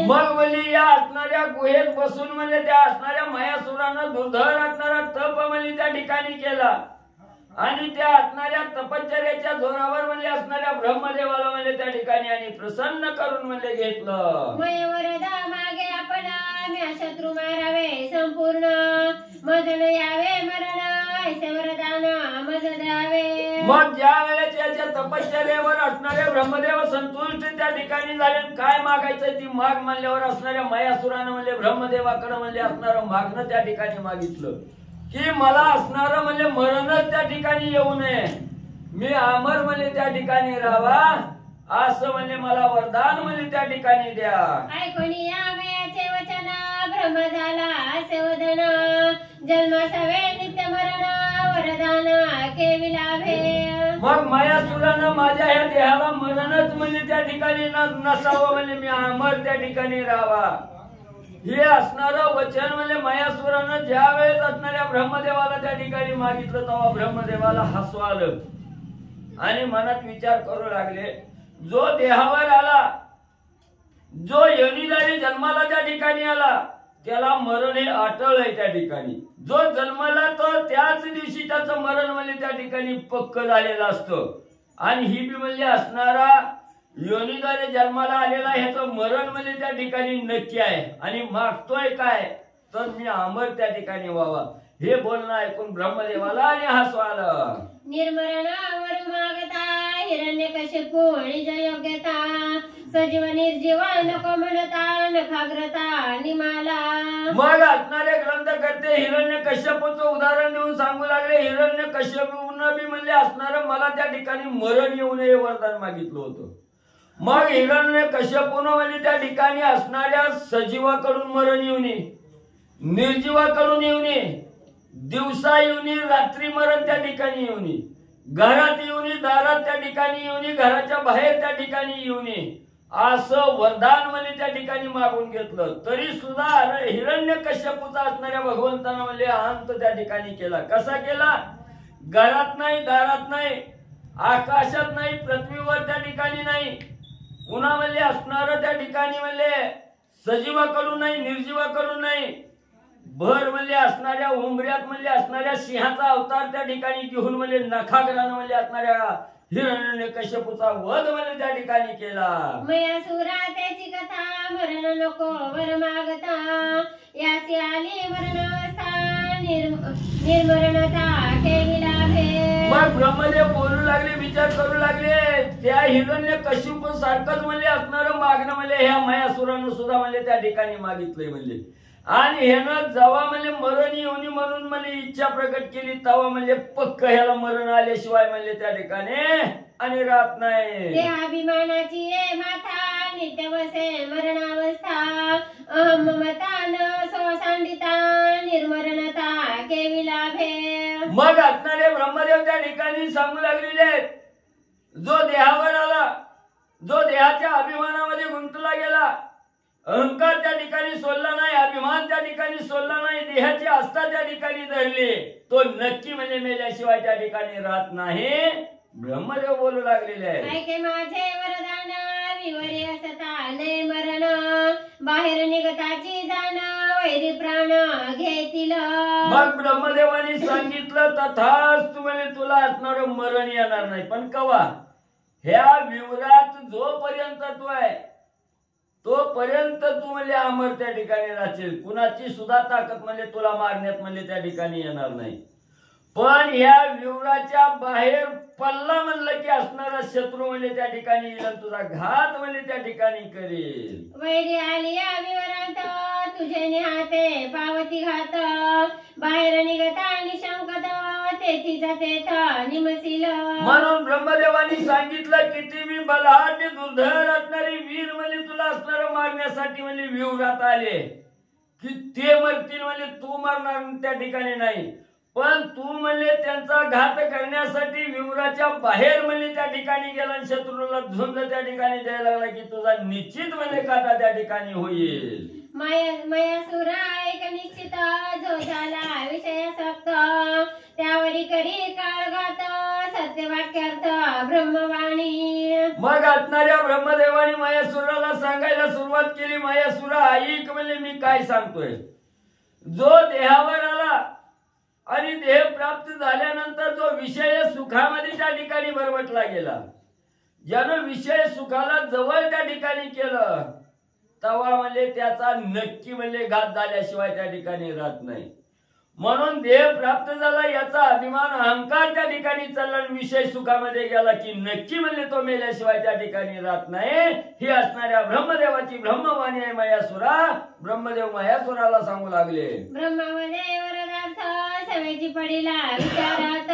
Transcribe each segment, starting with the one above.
मग म्हणली या असणाऱ्या गुहेत बसून म्हणजे त्या असणाऱ्या मायासुरानं दुर्धर असणारा तप म्हणजे त्या ठिकाणी केला आणि त्या असणाऱ्या तपश्चर्याच्या जोरावर म्हणजे असणाऱ्या ब्रह्मदेवाला म्हणजे त्या ठिकाणी आणि प्रसन्न करून म्हणजे घेतलं. मयवरदा मागे आपण शत्रू मारावे संपूर्ण मजन यावे मरण ऐसे वरदान मज द्यावे. मग ज्या वेळेस याच्या तपश्चर्यावर असणारे ब्रह्मदेव संतुष्ट त्या ठिकाणी झाले. काय मागायचं ती माग म्हणल्यावर असणाऱ्या मायासुरानं म्हणजे ब्रह्मदेवाकडे म्हणजे असणारं मागणं त्या ठिकाणी मागितलं की मला असणारं म्हणजे मरणच त्या ठिकाणी येऊ नये, मी अमर म्हणजे त्या ठिकाणी राहावा असं म्हणजे मला वरदान म्हणजे त्या ठिकाणी द्या. ऐकून या मयाचे वचन ब्रह्म झाला असे वदन जन्मासावे नित्य मरण वरदान केवी लाभे. मग मायासुरानं माझ्या ह्या देहाला मरणच म्हणजे त्या ठिकाणी नसावं म्हणजे मी अमर त्या ठिकाणी राहावा हे असणारं वचन म्हणजे मायासुरानं ज्या वेळेस असणाऱ्या ब्रह्मदेवाला त्या ठिकाणी मागितलं तेव्हा ब्रह्मदेवाला हसू आलं आणि मनात विचार करू लागले. जो देहावर आला, जो योनिद्वारे जन्माला त्या ठिकाणी आला त्याला मरण हे अटळ आहे त्या ठिकाणी. जो जन्माला तो त्याच दिवशी त्याचं मरण म्हणजे त्या ठिकाणी पक्क झालेलं असतं आणि ही बी म्हणजे असणारा योनिद्वारे जन्माला आलेला ह्याचं मरण म्हणजे त्या ठिकाणी नक्की आहे आणि मागतोय काय तर मी अमर त्या ठिकाणी व्हावा. हे बोलणं ऐकून ब्रह्मदेवाला आणि हसू आलं. निर्मरण वर मागता हिरण्यकशिपू निज योग्यता सजीव निर्जीव नको म्हणता नखाग्रता निमाला. मग असणारे ग्रंथकर्ते हिरण्यकश्यपूचं उदाहरण देऊन सांगू लागले. हिरण्यकश्यपूनं बी म्हणजे असणारं मला त्या ठिकाणी मरण येऊ नये वरदान मागितलं होतं. मग हिरण्यकश्यपूनं म्हणजे त्या ठिकाणी असणाऱ्या सजीवाकडून मरण येऊ नये, निर्जीवाकडून येऊ नये, दिवसा येऊ नये, रात्री मरण त्या ठिकाणी येऊ नये, घरात येऊ नये, दारात त्या ठिकाणी येऊ नये, घराच्या बाहेर त्या ठिकाणी येऊ नये असं वरदान म्हणजे त्या ठिकाणी मागून घेतलं. तरी सुद्धा हिरण्यकश्यपूचा असणाऱ्या भगवंतानं म्हणजे अंत त्या ठिकाणी केला. कसा केला? घरात नाही, दारात नाही, आकाशात नाही, पृथ्वीवर त्या ठिकाणी नाही, पुन्हा म्हणजे असणारं त्या ठिकाणी म्हणजे सजीवाकडून नाही, निर्जीवाकडून नाही, भर म्हणजे असणाऱ्या उंबऱ्यात म्हणजे असणाऱ्या सिंहाचा अवतार त्या ठिकाणी घेऊन म्हणजे नखाग्रानं म्हणजे असणाऱ्या हिरण्यकश्यपूचा वध म्हणजे त्या ठिकाणी केला. मयासुरा त्याची कथा मरण नको वर मागता यासी आली मरणावस्था निर्मरणता केली लाभे. मग ब्रह्मदेव बोलू लागले, विचार करू लागले. त्या हिरण्यकश्यपू सारखंच म्हणजे असणारं मागणं म्हणजे ह्या मयासुरानं सुद्धा म्हणजे त्या ठिकाणी मागितलंय म्हणजे आणि ह्यानं जेव्हा म्हणजे मरण येऊनी म्हणून म्हणजे इच्छा प्रकट केली तेव्हा म्हणजे पक्क ह्याला मरण आल्याशिवाय म्हणजे त्या ठिकाणी आणि राहत नाही. ते अभिमानाची ये माथा नित्य वसे मरणावस्था अहम ममतान सोसांडिता निर्मरणता केवी लाभे. मग असणारे ब्रह्मदेव त्या ठिकाणी सांगू लागलेले आहेत. जो देहावर आला, जो देहाच्या अभिमानामध्ये गुंतला गेला, अहंकार त्या ठिकाणी सोडला नाही, अभिमान त्या ठिकाणी सोडला नाही, देहाची आस्था त्या ठिकाणी धरली, तो नक्की म्हणजे मेल्याशिवाय त्या ठिकाणी राहत नाही. ब्रह्मदेव बोलू लागलेले आहे. ऐके माझे वरदान विवरे असता नय मरण बाहेर निघताची जाण वैरी प्राण घेतील. मग ब्रह्मदेवानी सांगितलं तथास्तु म्हणजे तुला असणार मरण येणार नाही. पण कवा? ह्या विवरात जोपर्यंत तू आहे तोपर्यंत तू म्हणजे अमर त्या ठिकाणी राहशील. कुणाची सुद्धा ताकद म्हणजे तुला मारण्यात म्हणजे त्या ठिकाणी येणार नाही. पण ह्या विवराच्या बाहेर पल्ला म्हणलं की असणारा शत्रू म्हणजे त्या ठिकाणी येईल, तुझा घात म्हणजे त्या ठिकाणी करेल. वैरी आली या विवरांत तुझे निहाते पावती घात बाहेर निघता निशंकत तेथीचा तेथ निमसील. म्हणून ब्रह्मदेवानी सांगितलं किती मी बलहाट दुर्धर असणारी वीर म्हणजे तुला असणारं मारण्यासाठी म्हणजे विवरात आले की ते मरतील म्हणजे तू मरणार त्या ठिकाणी नाही. पण तू म्हणजे त्यांचा घात करण्यासाठी विवराच्या बाहेर म्हणजे त्या ठिकाणी गेला आणि शत्रूला झुंज त्या ठिकाणी द्यायला लागला की तुझा निश्चित म्हणजे काटा त्या ठिकाणी होईल. मयासुरा एक निश्चित जो झाला विषय सक्त त्यावरी करी काळघात सत्य ते वाक्यार्थ ब्रह्मवाणी. मग असणाऱ्या ब्रह्मदेवानी मयासुराला सांगायला सुरुवात केली, मयासुरा ऐक म्हणजे मी काय सांगतोय. जो देहावर आला आणि देह प्राप्त झाल्यानंतर जो विषय सुखामध्ये त्या ठिकाणी बरबटला गेला, ज्यानं विषय सुखाला जवळ त्या ठिकाणी केलं, तवा म्हणजे त्याचा नक्की म्हणजे घात झाल्याशिवाय त्या ठिकाणी राहत नाही. म्हणून देह प्राप्त झाला याचा अभिमान अहंकार त्या ठिकाणी चालला, विषय सुखामध्ये गेला की नक्की म्हणजे तो मेल्याशिवाय त्या ठिकाणी राहत नाही. ही असणाऱ्या ब्रह्मदेवाची ब्रह्मवाणी आहे मयासुरा. ब्रह्मदेव मयासुराला सांगू लागले, ब्रह्मामध्ये वरदार्थ सवेची पडिला विचारात,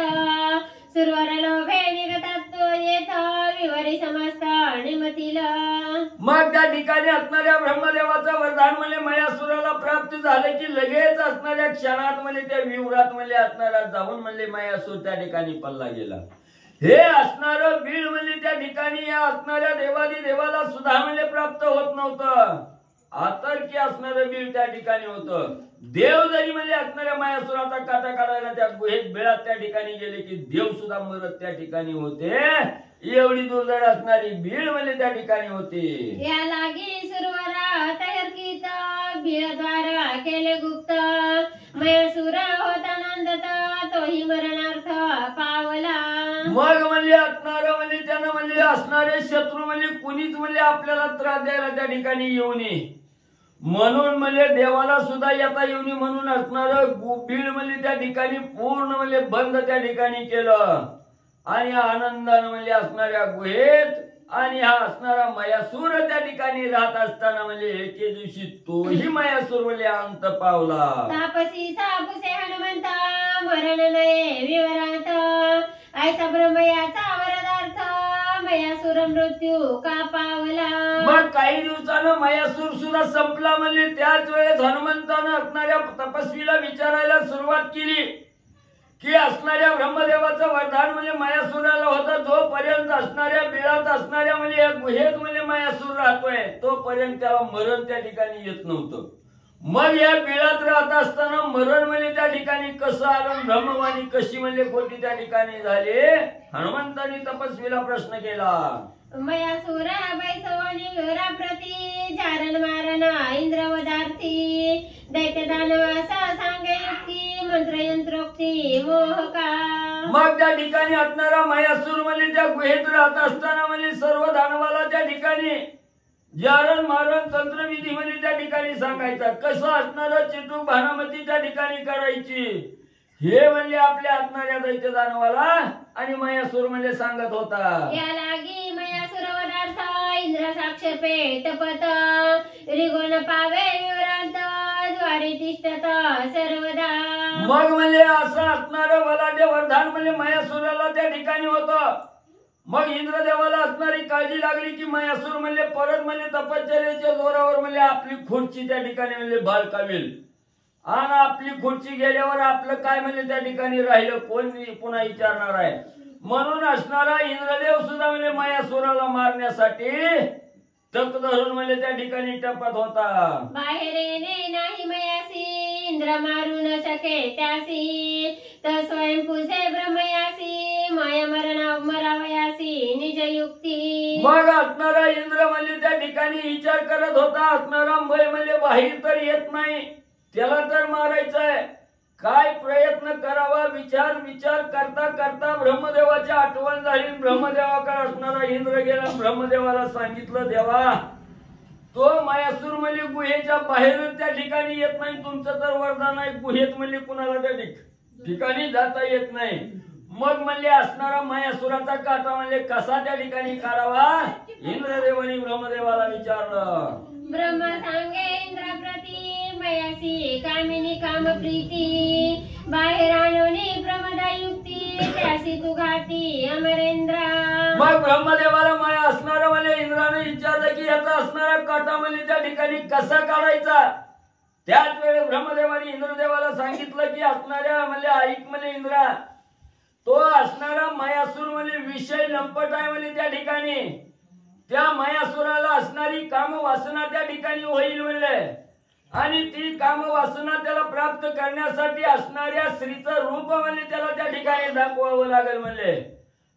सुरवर लोभे निगतात तो येथ विवरी समस्त निमतील. मग त्या ठिकाणी असणाऱ्या ब्रह्मदेवाचं वरदान म्हणजे मयासुराला प्राप्त झालं की लगेच असणाऱ्या क्षणात म्हणजे त्या विवरात म्हणजे असणारा जाऊन म्हणजे मयासुर त्या ठिकाणी पल्ला गेला. हे असणारं बीड म्हणजे त्या ठिकाणी या असणाऱ्या देवादी देवाला सुद्धा म्हणजे प्राप्त होत नव्हतं. आतर्की असणारं बीड त्या ठिकाणी होतं. देव जरी म्हणजे असणाऱ्या मयासुराचा काटा काढायला त्या गुहेत बिळात त्या ठिकाणी गेले की देव सुद्धा मरत त्या ठिकाणी होते. एवढी दुर्धर असणारी बीड म्हणजे त्या ठिकाणी होती. या लागी सुरवरा तयार कीत बीळद्वार केले गुप्त, मयासुर होता नंदत तोही मरणार्थ पावला. मग म्हणजे असणार म्हणजे त्यानं म्हणजे असणारे शत्रू म्हणजे कुणीच म्हणजे आपल्याला त्रास द्यायला त्या ठिकाणी येऊ नये म्हणून म्हणजे देवाला सुद्धा येता येऊ नये म्हणून असणार बीड म्हणजे त्या ठिकाणी पूर्ण म्हणजे बंद त्या ठिकाणी केलं. आणि आनंदानं म्हणजे असणाऱ्या गुहेत आणि हा असणारा मयासूर त्या ठिकाणी राहत असताना म्हणजे एके दिवशी तोही मयासूर म्हणजे अंत पावला. तापसी सापुसे हनुमंता मरण नये विवरात, ऐसा ब्रह्मयाचा वरदार्थ मयासूर मृत्यू का पावला. मग काही दिवसानं मयासूर सुद्धा संपला म्हणजे त्याच वेळेस हनुमंतानं असणाऱ्या तपस्वीला विचारायला सुरुवात केली की असणाऱ्या ब्रह्मदेवाचं वरदान म्हणजे मयासुराला होतं, जोपर्यंत असणाऱ्या बिळात असणाऱ्या म्हणजे या गुहेत म्हणजे मयासूर राहतोय तोपर्यंत त्याला मरण त्या ठिकाणी येत नव्हतं. मग या बिळात राहत असताना मरण म्हणजे त्या ठिकाणी कसं आलं, ब्रह्मवाणी कशी म्हणजे खोटी त्या ठिकाणी झाली. हनुमंतांनी तपस्वीला प्रश्न केला, मयासूर बैसवणी विवरा प्रती जारण मारण इंद्रवदार्थी, दैत्य दानवासा सांगे युक्ती मंत्र यंत्रोक्ती मोहका. मग त्या ठिकाणी असणारा मयासूर म्हणजे त्या गुहेत राहत असताना म्हणजे सर्व दानवाला त्या ठिकाणी जारण मारण तंत्रविधी म्हणजे त्या ठिकाणी सांगायचा, कसं असणार चिटूक भानामती त्या ठिकाणी करायची हे म्हणजे आपल्या असणाऱ्या दैत्य दानवाला आणि मयासूर म्हणजे सांगत होता. या लागी मयासूर वदार्थ इंद्र साक्ष पेटपत, रिगोन पावे विवरांत द्वारे तिष्ठत सर्वदा. मग म्हणजे असं असणारं बलाढ्य वरदान म्हणजे मयासुराला त्या ठिकाणी होतं. मग इंद्रदेवाला असणारी काळजी लागली की मयासूर म्हणजे परत म्हणजे तपश्चर्येच्या जोरावर म्हणजे आपली खुर्ची त्या ठिकाणी म्हणजे बाळकावेल आणि आपली खुर्ची गेल्यावर आपलं काय म्हणजे त्या ठिकाणी राहिलं कोण पुन्हा विचारणार आहे. म्हणून असणारा इंद्रदेव सुद्धा म्हणजे मयासुराला मारण्यासाठी तक धरून म्हणजे त्या ठिकाणी टपत होता. बाहेर येणे नाही मयासी इंद्र मारू न शके त्यासी, तर स्वयंपुसे ब्रह्मयासी माया मरावयासी निज युक्ती. मग असणारा इंद्र म्हणजे त्या ठिकाणी विचार करत होता, असणारा म्हणजे बाहेर तर येत नाही, त्याला तर मारायचंय, काय प्रयत्न करावा विचार करता करता ब्रह्मदेवाची आठवण झाली. ब्रह्मदेवाकडे असणारा इंद्र गेला, ब्रह्मदेवाला सांगितलं, देवा तो मयासूर म्हणजे गुहेच्या बाहेरच त्या ठिकाणी येत नाही, तुमचं तर वरदान आहे गुहेत म्हणजे कुणाला त्या ठिकाणी जाता येत नाही. मग म्हणजे असणारा मयासुराचा काटा म्हणजे कसा त्या ठिकाणी काढावा इंद्रदेवानी ब्रह्मदेवाला विचारलं. ब्रह्म सांगे इंद्र प्रती मयासी कामिनी काम प्रीती, बाहेर आणोनी प्रमदा युक्ती त्यासी तू घाती अमरेंद्र. मग ब्रह्मदेवाला माया असणारा म्हणजे इंद्राने विचारलं की याचा असणारा काटा म्हणजे त्या ठिकाणी कसा काढायचा. त्याच वेळेस ब्रह्मदेवाने इंद्रदेवाला सांगितलं की असणाऱ्या म्हणजे ऐक म्हणजे इंद्रा, तो असणारा मयासूर म्हणजे विषय लंपट आहे म्हणजे त्या ठिकाणी त्या मयासुराला असणारी काम वासना त्या ठिकाणी होईल म्हणले, आणि ती काम वासना त्याला प्राप्त करण्यासाठी असणाऱ्या स्त्रीचं रूप म्हणजे त्याला त्या ठिकाणी दाखवावं लागेल म्हणले.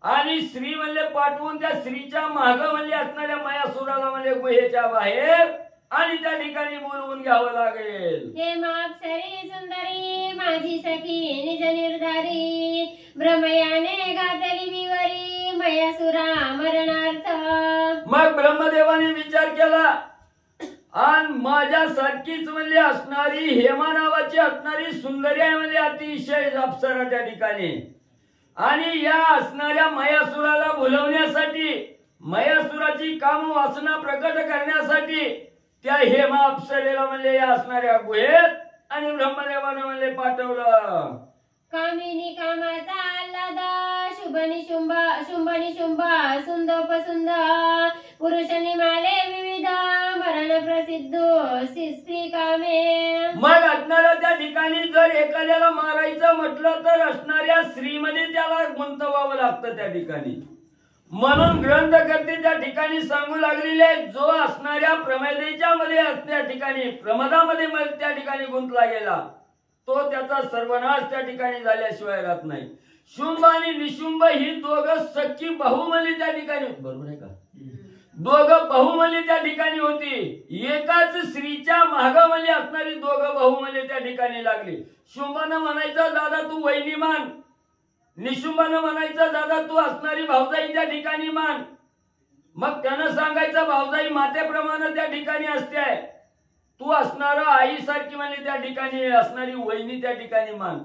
आणि स्त्री म्हणले पाठवून त्या स्त्रीच्या माग म्हणले असणाऱ्या मयासुराला म्हणले गुहेच्या बाहेर आणि त्या ठिकाणी बोलवून घ्यावं लागेल. हे माप्सरी सुंदरी माझी सखी निज निर्धारी ब्रह्मयाने घातली विवरी मयासुरा मरणार्थ. मग ब्रह्मदेवाने विचार केला आणि माझ्यासारखीच म्हणले असणारी हेमा नावाची असणारी सुंदरी आहे म्हणजे अतिशय अप्सरा त्या ठिकाणी आणि या असणाऱ्या मयासुराला भुलवण्यासाठी मयासुराची काम वासना प्रकट करण्यासाठी त्या हेमा अप्सरेला म्हणले या असणाऱ्या गुहेत आणि ब्रह्मदेवाने म्हणले पाठवलं. कामिनी कामाचा आल्हाद शुभ निशुंभ शुंभ निशुंभ सुंदोपसुंद पुरुष निमाले विविध मरण प्रसिद्ध स्त्री कामे. मग असणाऱ्या त्या ठिकाणी जर एखाद्याला मारायचं म्हटलं तर असणाऱ्या स्त्रीमध्ये त्याला गुंतवावं लागतं त्या ठिकाणी. म्हणून ग्रंथकर्ते त्या ठिकाणी सांगू लागलेले जो असणाऱ्या प्रमदेच्या मध्ये त्या ठिकाणी प्रमदामध्ये त्या ठिकाणी गुंतला गेला तो त्याचा सर्वनाश त्या ठिकाणी झाल्याशिवाय राहत नाही. शुंभ आणि निशुंभ ही दोघं सख्खी बहुमली त्या ठिकाणी बरोबर आहे का दोघं बहुमली त्या ठिकाणी होती. एकाच स्त्रीच्या मागामध्ये असणारी दोघं बहुमली त्या ठिकाणी लागली. शुंभानं म्हणायचं दादा तू वहिनी मान निशुंभानं म्हणायचं दादा तू असणारी भावजाई त्या ठिकाणी मान. मग त्यानं सांगायचं भावजाई मातेप्रमाणे त्या ठिकाणी असते तू असणार आईसारखी म्हणजे त्या ठिकाणी असणारी वहिनी त्या ठिकाणी मान.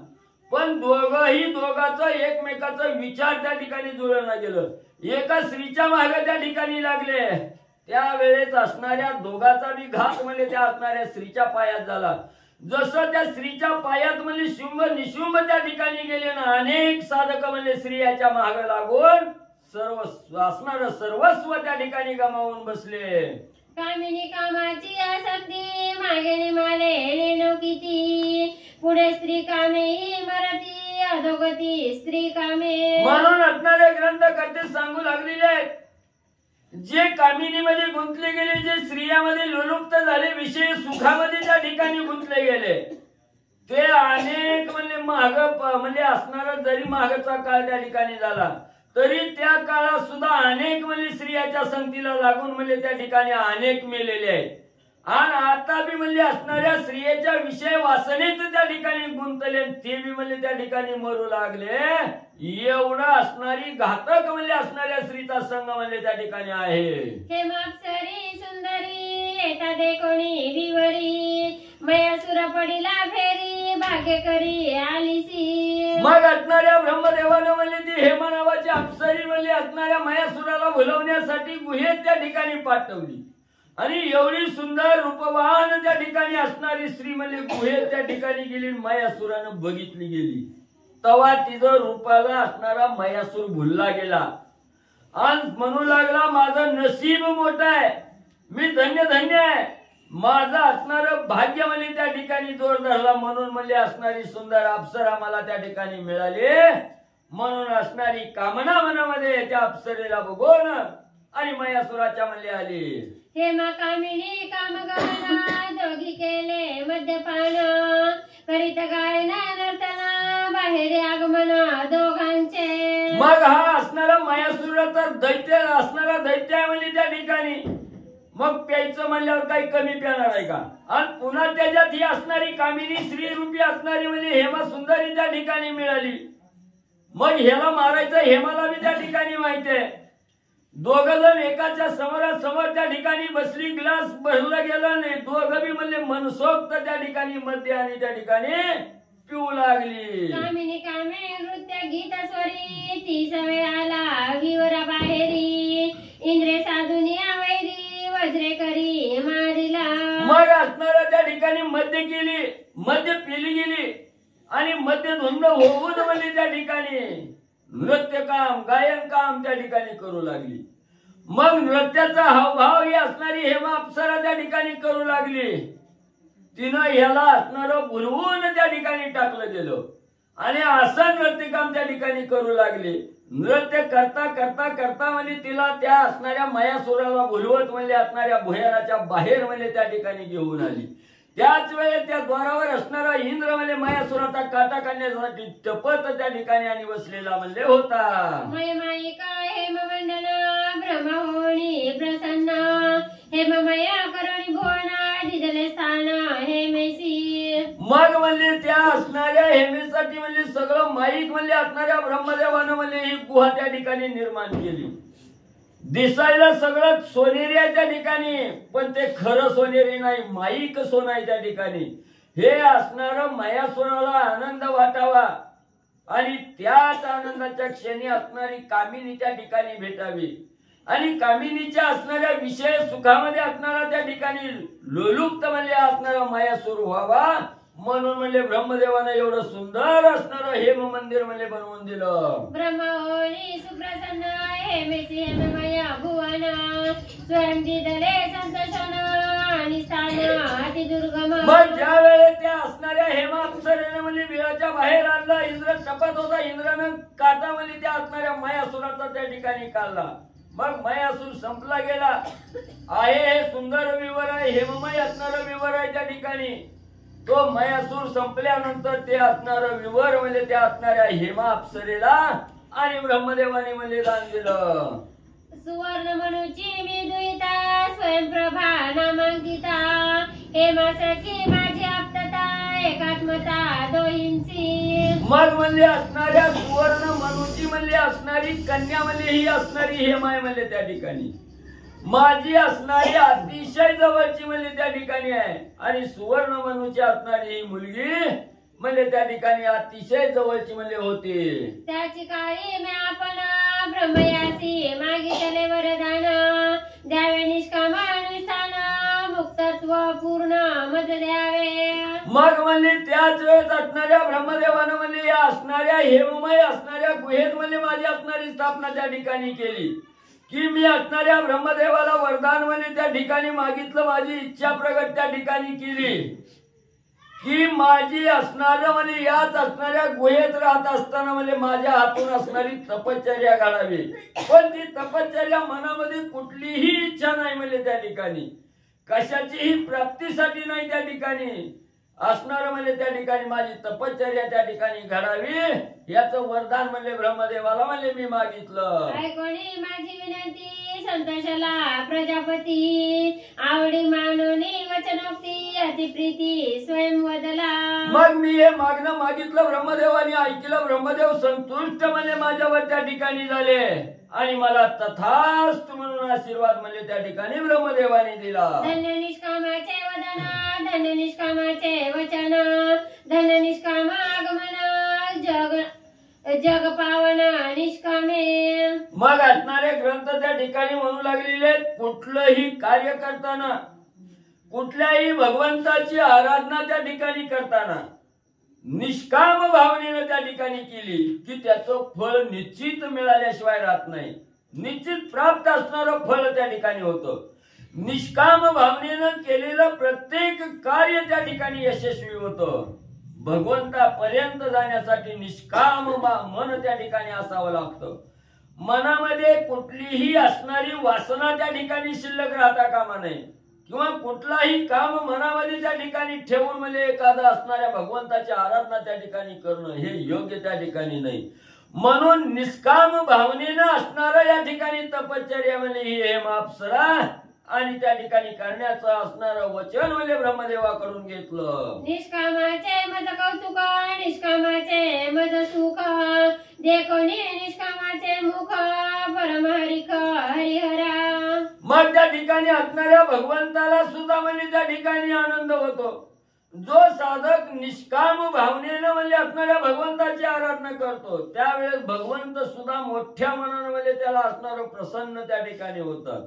पण दोघंही दोघांचं एकमेकाचं विचार त्या ठिकाणी जुळलं गेलं. एका स्त्रीच्या मागे त्या ठिकाणी लागले त्यावेळेस असणाऱ्या दोघाचा बी घात म्हणजे त्या असणाऱ्या स्त्रीच्या पायात झाला. जसं त्या स्त्रीच्या पायात म्हणजे शुंभ निशुंभ त्या ठिकाणी गेले ना अनेक साधक म्हणजे स्त्रियाच्या मागे लागून सर्व असणार सर्वस्व त्या ठिकाणी गमावून बसले. कामिनी कामाची आसक्ती मागे निमाले लेनो किती पुढे स्त्री कामे ही मरती अधोगती स्त्री कामे. म्हणून असणारे ग्रंथकर्ते सांगू लागलेले जे कामिनीमध्ये गुंतले गेले जे स्त्रियामध्ये लोलुप्त झाले विषय सुखामध्ये त्या ठिकाणी गुंतले गेले ते अनेक म्हणजे महाग म्हणजे असणारा जरी महागचा काळ त्या ठिकाणी झाला तरी त्या काळात सुद्धा अनेक म्हणजे स्त्रियाच्या संगतीला लागून म्हणजे त्या ठिकाणी अनेक मेलेले आहेत. आणि आता बी म्हणजे असणाऱ्या स्त्रियेच्या विषय वासनेत त्या ठिकाणी गुंतले ते बी म्हणजे त्या ठिकाणी मरू लागले. एवढं असणारी घातक म्हणजे असणाऱ्या स्त्रीचा संघ म्हणजे त्या ठिकाणी आहे. हे माप्सरी सुंदरी येता दे कोणी विवरी मयासुर पडिला फेरी भाग्य करी आलीसी. मग असणाऱ्या ब्रह्मदेवानं म्हणजे ती हेमा नावाची अप्सरी म्हणजे असणाऱ्या मयासुराला भुलवण्यासाठी गुहेत त्या ठिकाणी पाठवली आणि एवढी सुंदर रूपवान त्या ठिकाणी असणारी स्त्री म्हणजे गुहेत त्या ठिकाणी गेली मयासुरानं बघितली गेली. तवा तिचं रूपाला असणारा मयासूर भुलला गेला आणि म्हणू लागला माझं नशीब मोठं आहे मी धन्य धन्य आहे माझं असणारं भाग्य म्हणजे त्या ठिकाणी जोर धरला म्हणून म्हणजे असणारी सुंदर अप्सरा मला त्या ठिकाणी मिळाली. म्हणून असणारी कामना मनामध्ये त्या अप्सरेला बघून आणि मयासुराच्या मध्ये आली. हेमा कामिनी कामगाना दोघी केले मद्यपान करीत गायना नर्तना बाहेर आगमन दोघांचे. मग हा असणारा मयासुर तर दैत्य असणारा दैत्य आहे म्हणजे त्या ठिकाणी मग प्यायचं म्हणल्यावर काही कमी प्याणार आहे का. आणि पुन्हा त्याच्यात ही असणारी कामिनी स्त्री रूपी असणारी म्हणजे हेमा सुंदरी त्या ठिकाणी मिळाली. मग ह्याला मारायचं हेमाला बी त्या ठिकाणी माहिती आहे. दोघ जण एकाच्या समोरासमोर त्या ठिकाणी बसली ग्लास भरलं गेलं नाही दोघं बी म्हणजे मनसोक्त त्या ठिकाणी मध्य आणि त्या ठिकाणी पिऊ लागली. कामिनी कामे नृत्य गीत स्वरी ती सवे आला विवरा बाहेरी इंद्रे साधुनी आवैरी वज्रे करी मारिला. मग असणारा त्या ठिकाणी मध्य केली मध्य पिली गेली आणि मध्य धुंद होऊन म्हणजे त्या ठिकाणी नृत्य काम गायन काम त्या ठिकाणी करू लागली. मग नृत्याचा हावभाव ही असणारी हेमा अप्सरा त्या ठिकाणी करू लागली. तिनं ह्याला असणारं भुलवून त्या ठिकाणी टाकलं गेलं आणि असं नृत्य काम त्या ठिकाणी करू लागले. नृत्य करता करता करता म्हणजे तिला त्या असणाऱ्या मयासुराला भुलवत म्हणजे असणाऱ्या भुयाराच्या बाहेर म्हणजे त्या ठिकाणी घेऊन आली. त्याच वेळेस त्या द्वारावर असणारा इंद्र म्हणजे मायासुराचा काटा काढण्यासाठी टपत त्या ठिकाणी आणि बसलेला म्हणले होता. मयमायिका हेमवंदन ब्रह्महोणी प्रसन्न हेममया करुणी भुवना दिदले स्थान हेमेसी. मग म्हणले त्या असणाऱ्या हेमेसाठी म्हणले सगळं माईक म्हणले असणाऱ्या ब्रह्मदेवानं म्हणले ही गुहा त्या ठिकाणी निर्माण केली. दिसायला सगळं सोनेरी आहे त्या ठिकाणी, पण ते खरं सोनेरी नाही, माईक सोनं आहे त्या ठिकाणी. हे असणारं मायासुराला आनंद वाटावा आणि त्याच आनंदाच्या क्षणी असणारी कामिनी त्या ठिकाणी भेटावी आणि कामिनीच्या असणाऱ्या विषय सुखामध्ये असणारा त्या ठिकाणी लोलुप्त म्हणले असणारा मायासुर व्हावा, म्हणून म्हणले ब्रह्मदेवानं एवढं सुंदर असणारं हेम मंदिर म्हणले बनवून दिलं. ब्रह्महोणी सुप्रसन्न हेमेसी हेममया भुवन स्वयं दिदले संतोषन आणि स्थान अति दुर्गम. मग ज्या वेळेस त्या असणाऱ्या हेमा अप्सरेने म्हणजे विळाच्या बाहेर आणलं, इंद्र टपत होता, इंद्रानं काटा म्हणजे त्या असणाऱ्या मायासुराचा त्या ठिकाणी काढला. मग मायासूर संपला गेला आहे. हे सुंदर विवर आहे, हेममय असणारं विवर आहे त्या ठिकाणी. तो मायासूर संपल्यानंतर ते असणारं विवर म्हणजे त्या असणाऱ्या हेमा अप्सरेला आणि ब्रह्मदेवाने म्हणजे दान दिलं. सुवर्ण मनुची मी दुहिता स्वयंप्रभा नामांकिता हेमासखी माझी आप्तता एकात्मता दोहींची. मग म्हणले असणाऱ्या सुवर्ण मनुची म्हणले असणारी कन्या म्हणले ही असणारी हेमा म्हणले त्या ठिकाणी माझी असणारी अतिशय जवळची म्हणले त्या ठिकाणी आहे आणि सुवर्ण मनुची असणारी ही मुलगी म्हणजे त्या ठिकाणी अतिशय जवळची म्हणले होते. त्याची काळी मी आपण ब्रह्मयासी मागितले वरदान द्यावे निष्काम अनुष्ठान मुक्तत्व पूर्ण मज द्यावे. मग म्हणले त्याच वेळेस असणाऱ्या ब्रह्मदेवानं म्हणले या असणाऱ्या हेममय असणाऱ्या गुहेत म्हणले माझी असणारी स्थापना त्या ठिकाणी केली की मी असणाऱ्या ब्रह्मदेवाला वरदान म्हणले त्या ठिकाणी मागितलं, माझी इच्छा प्रगट त्या ठिकाणी केली की माझी असणाऱ्या म्हणजे याच असणाऱ्या गुहेत राहत असताना म्हणजे माझ्या हातून असणारी तपश्चर्या घडावी. पण ती तपश्चर्या मनामध्ये कुठलीही इच्छा नाही म्हणजे त्या ठिकाणी कशाचीही प्राप्तीसाठी नाही त्या ठिकाणी असणार म्हणजे त्या ठिकाणी माझी तपश्चर्या त्या ठिकाणी घडावी याचं वरदान म्हणजे ब्रह्मदेवाला म्हणजे मी मागितलं. कोणी माझी विनंती संतोषाला प्रजापती आवडी मानवनी वचनोक्ती अतिप्रीती स्वयं वदला. मग मी हे मागणं मागितलं, ब्रह्मदेवाने ऐकलं, ब्रह्मदेव संतुष्ट म्हणजे माझ्यावर त्या ठिकाणी झाले आणि मला तथास्तु म्हणून आशीर्वाद म्हणजे त्या ठिकाणी ब्रह्मदेवाने दिला. धन्य निष्कामाचे वदन धन्य निष्कामाचे वचन धन्य निष्काम आगमन जग पावन निष्कामे. मग असणारे ग्रंथ त्या ठिकाणी म्हणू लागलेले कुठलंही कार्य करताना कुठल्याही भगवंताची आराधना त्या ठिकाणी करताना निष्काम भावनेनं त्या ठिकाणी केली की त्याचं फळ निश्चित मिळाल्याशिवाय राहत नाही, निश्चित प्राप्त असणारं फळ त्या ठिकाणी होतं. निष्काम भावनेनं केलेलं प्रत्येक कार्य त्या ठिकाणी यशस्वी होतं. भगवंतापर्यंत जाण्यासाठी निष्काम मन त्या ठिकाणी असावं लागतं. मनामध्ये कुठलीही असणारी वासना त्या ठिकाणी शिल्लक राहता कामा नये किंवा कुठलाही काम मनामध्ये त्या ठिकाणी ठेवून म्हणजे एखादं असणाऱ्या भगवंताची आराधना त्या ठिकाणी करणं हे योग्य त्या ठिकाणी नाही. म्हणून निष्काम भावनेनं असणारं या ठिकाणी तपश्चर्या म्हणजे ही हेम अप्सरा आणि त्या ठिकाणी करण्याचं असणारं वचन म्हणजे ब्रह्मदेवाकडून घेतलं. निष्कामाचे मज कौतुक निष्कामाचे मज सुख जे कोणी निष्कामाचे मुख परमहरिक हरिहरा. मग त्या ठिकाणी असणाऱ्या भगवंताला सुद्धा म्हणजे त्या ठिकाणी आनंद होतो. जो साधक निष्काम भावनेनं म्हणजे असणाऱ्या भगवंताची आराधना करतो त्यावेळेस भगवंत सुद्धा मोठ्या मनानं म्हणजे त्याला असणारं प्रसन्न त्या ठिकाणी होतात.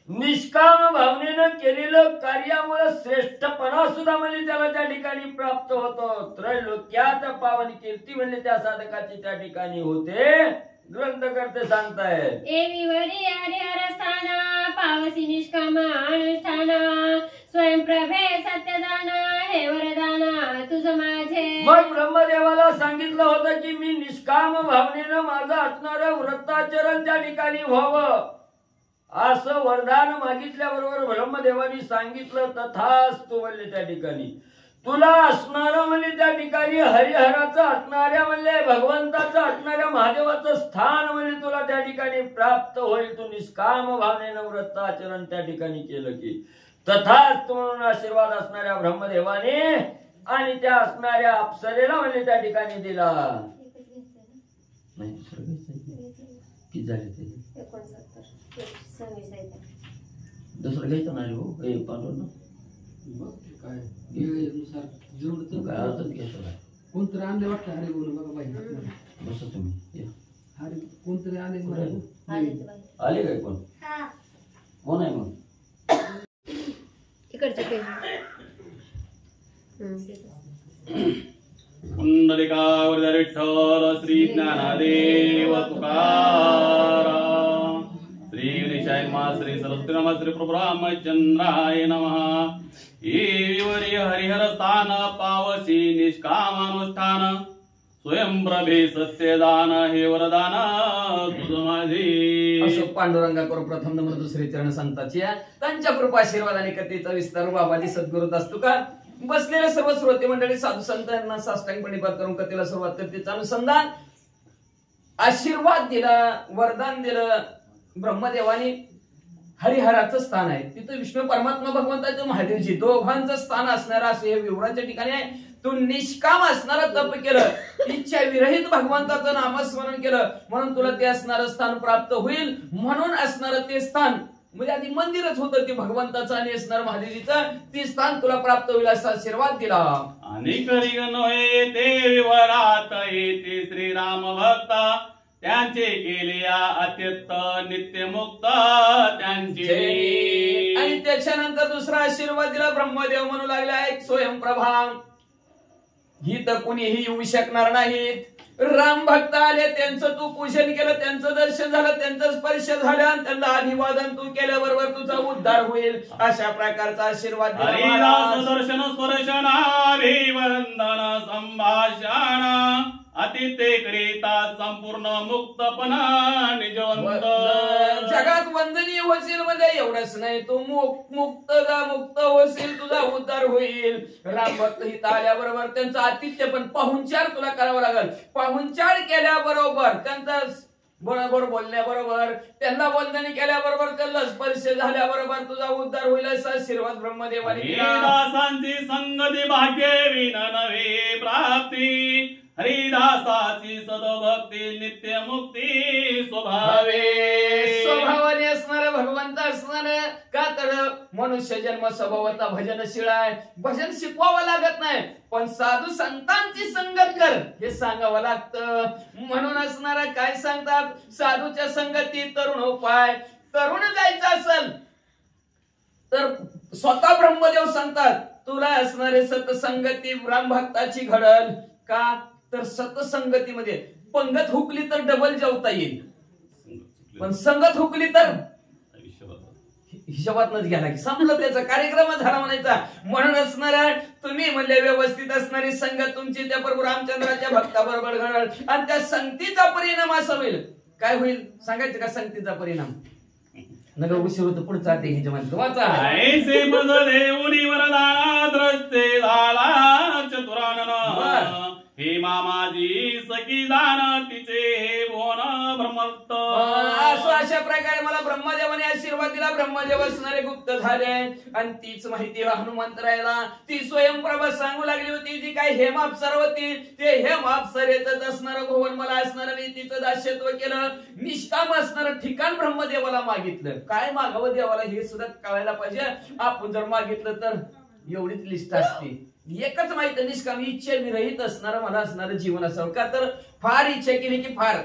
निष्काम भावनेनं केलेलं कार्यामुळे श्रेष्ठपणा सुद्धा म्हणजे त्याला त्या ठिकाणी प्राप्त होतो. त्रैलोक्यात पावन कीर्ती म्हणजे त्या साधकाची त्या ठिकाणी होते. ग्रंथकर्ते सांगतायत एवीवरी हरिहर स्थान पावसी निष्काम अनुष्ठान स्वयंप्रभे सत्यदान हे वरदान तुझ माझे. मग ब्रह्मदेवाला सांगितलं होतं की मी निष्काम भावनेनं माझं असणारं व्रताचरण त्या ठिकाणी व्हावं असं वरदान मागितल्याबरोबर ब्रह्मदेवानी सांगितलं तथास्तु म्हणले त्या ठिकाणी. तुला असणारं म्हणजे त्या ठिकाणी हरिहराचं असणाऱ्या म्हणले भगवंताचं असणाऱ्या महादेवाचं स्थान म्हणजे तुला त्या ठिकाणी प्राप्त होईल. तू निष्काम भावनेनं व्रत आचरण त्या ठिकाणी केलं की तथास्तु म्हणून आशीर्वाद असणाऱ्या ब्रह्मदेवाने आणि त्या असणाऱ्या अप्सरेला म्हणजे त्या ठिकाणी दिला. नाही दुसरं किती झाले ते दुसरं घ्यायचं नाही हो पाठवलं काय कोणतरी आणले वाटतं. अरे बोल बघा बाई बस तुम्ही अरे कोणतरी आले आले काय कोण कोण आहे मग पुंडलिका विठ्ठल श्री ज्ञानदेव तुकाराम श्री गणेशाय नमः श्री सरस्वती नमः श्री प्रभु रामचंद्राय नमः. ईवरी हरिहर स्थान पावसी निष्कामानुष्ठान स्वयंप्रभे सत्यदान हे वरदान तुझ माझे. असं पांडुरंगा करू प्रथम नंबर दुसरे चरण संताची त्यांच्या कृपा आशीर्वाद आणि कथेचा विस्तार बाबाजी सद्गुरूत असतो का. बसलेले सर्व श्रोते मंडळी साधू संतांना साष्टांग प्रणिपात करून कथेला सुरुवात करते. अनुसंधान आशीर्वाद दिला वरदान दिलं ब्रह्मदेवानी. हरिहराचं स्थान आहे तिथं विष्णू परमात्मा भगवंताचं महादेवजी दोघांचं स्थान असणारं असं हे विवराच्या ठिकाणी आहे. तू निष्काम असणारं तप केलं इच्छा विरहित भगवंताचं नामस्मरण केलं म्हणून तुला ते असणारं स्थान प्राप्त होईल. म्हणून असणारं ते स्थान म्हणजे आधी मंदिरच होतं ते भगवंताचं आणि असणार महादेवीचं ते स्थान तुला प्राप्त होईल असा आशीर्वाद दिला. आणि करी नव्हे ते विवरात येते श्रीराम भक्त त्यांचे केले अत्यंत नित्यमुक्त त्यांचे. आणि त्याच्यानंतर दुसरा आशीर्वाद दिला. ब्रह्मदेव म्हणू लागला एक स्वयंप्रभा ही तर कुणीही येऊ शकणार नाहीत. राम भक्त आले त्यांचं तू पूजन केलं त्यांचं दर्शन झालं त्यांचं स्पर्श झालं आणि त्यांना अभिवादन तू केल्याबरोबर तुझा उद्धार होईल अशा प्रकारचा आशीर्वाद हरिदास दर्शन स्पर्शन अभिवंदन संभाषण अतिथे करिता संपूर्ण मुक्तपणा निजवंत. जगात वंदनीय होशील म्हणजे एवढंच नाही तू मुक्त होशील तुझा उद्धार होईल. राम भक्त हित आल्याबरोबर त्यांचं आतिथ्य पण पाहुणचार तुला करावं लागेल. पाहुणचार केल्याबरोबर त्यांचा बरोबर बोलल्याबरोबर त्यांना वंदनी केल्याबरोबर त्यांना स्पर्श झाल्याबरोबर तुझा उद्धार होईल असा आशीर्वाद ब्रह्मदेवाने दिला. हरिदासांची संगती भाग्ये विन नव्हे प्राप्ती हरिदासाची सदभक्ती नित्य मुक्ती स्वभावाने असणार भगवंत असणार. का तर मनुष्य जन्म स्वभावता भजनशील आहे. भजन शिकवावं लागत नाही पण साधू संतांची संगत कर हे सांगावं लागतं. म्हणून असणार काय सांगतात साधूच्या संगती तरुण उपाय. तरुण जायचं असेल तर स्वतः ब्रह्मदेव सांगतात तुला असणारे सतसंगती ब्रह्मभक्ताची घडल. का तर सतसंगतीमध्ये पंगत हुकली तर डबल जेवता येईल पण संगत हुकली तर हिशोबातनच घ्यायला की संपलं त्याचा कार्यक्रम झाला म्हणायचा. म्हणून असणारा तुम्ही म्हणले व्यवस्थित असणारी संगत तुमची त्या प्रभू रामचंद्राच्या भक्ताबरोबर घडल आणि त्या संगतीचा परिणाम असा होईल. काय होईल सांगायचं का संगतीचा परिणाम नगर उशीर होतं पुढचा ते ह्याच्यामध्ये वाचा. ऐसे बदले उनी वरदाना द्रष्टे झाला चतुरानन हे मामाजी सखी दान तिचे हे बोन ब्रह्मत्त. अशा प्रकारे मला ब्रह्मदेवाने आशीर्वाद दिला. ब्रह्मदेव असणारे गुप्त झाले आणि तीच माहिती हनुमंतरायला ती स्वयंप्रभा सांगू लागली होती. जी काय हेमाप्सर होती ते हेमाप्सरेच असणारं भवन मला असणारं मी तिचं दास्यत्व केलं. निष्काम असणारं ठिकाण ब्रह्मदेवाला मागितलं. काय मागावं देवाला हे सुद्धा कळायला पाहिजे. आपण जर मागितलं तर एवढीच लिस्ट असते. एकच माहित निष्काम इच्छा विरहित असणार मला असणारं जीवन असावं. का तर फार इच्छा केली की फार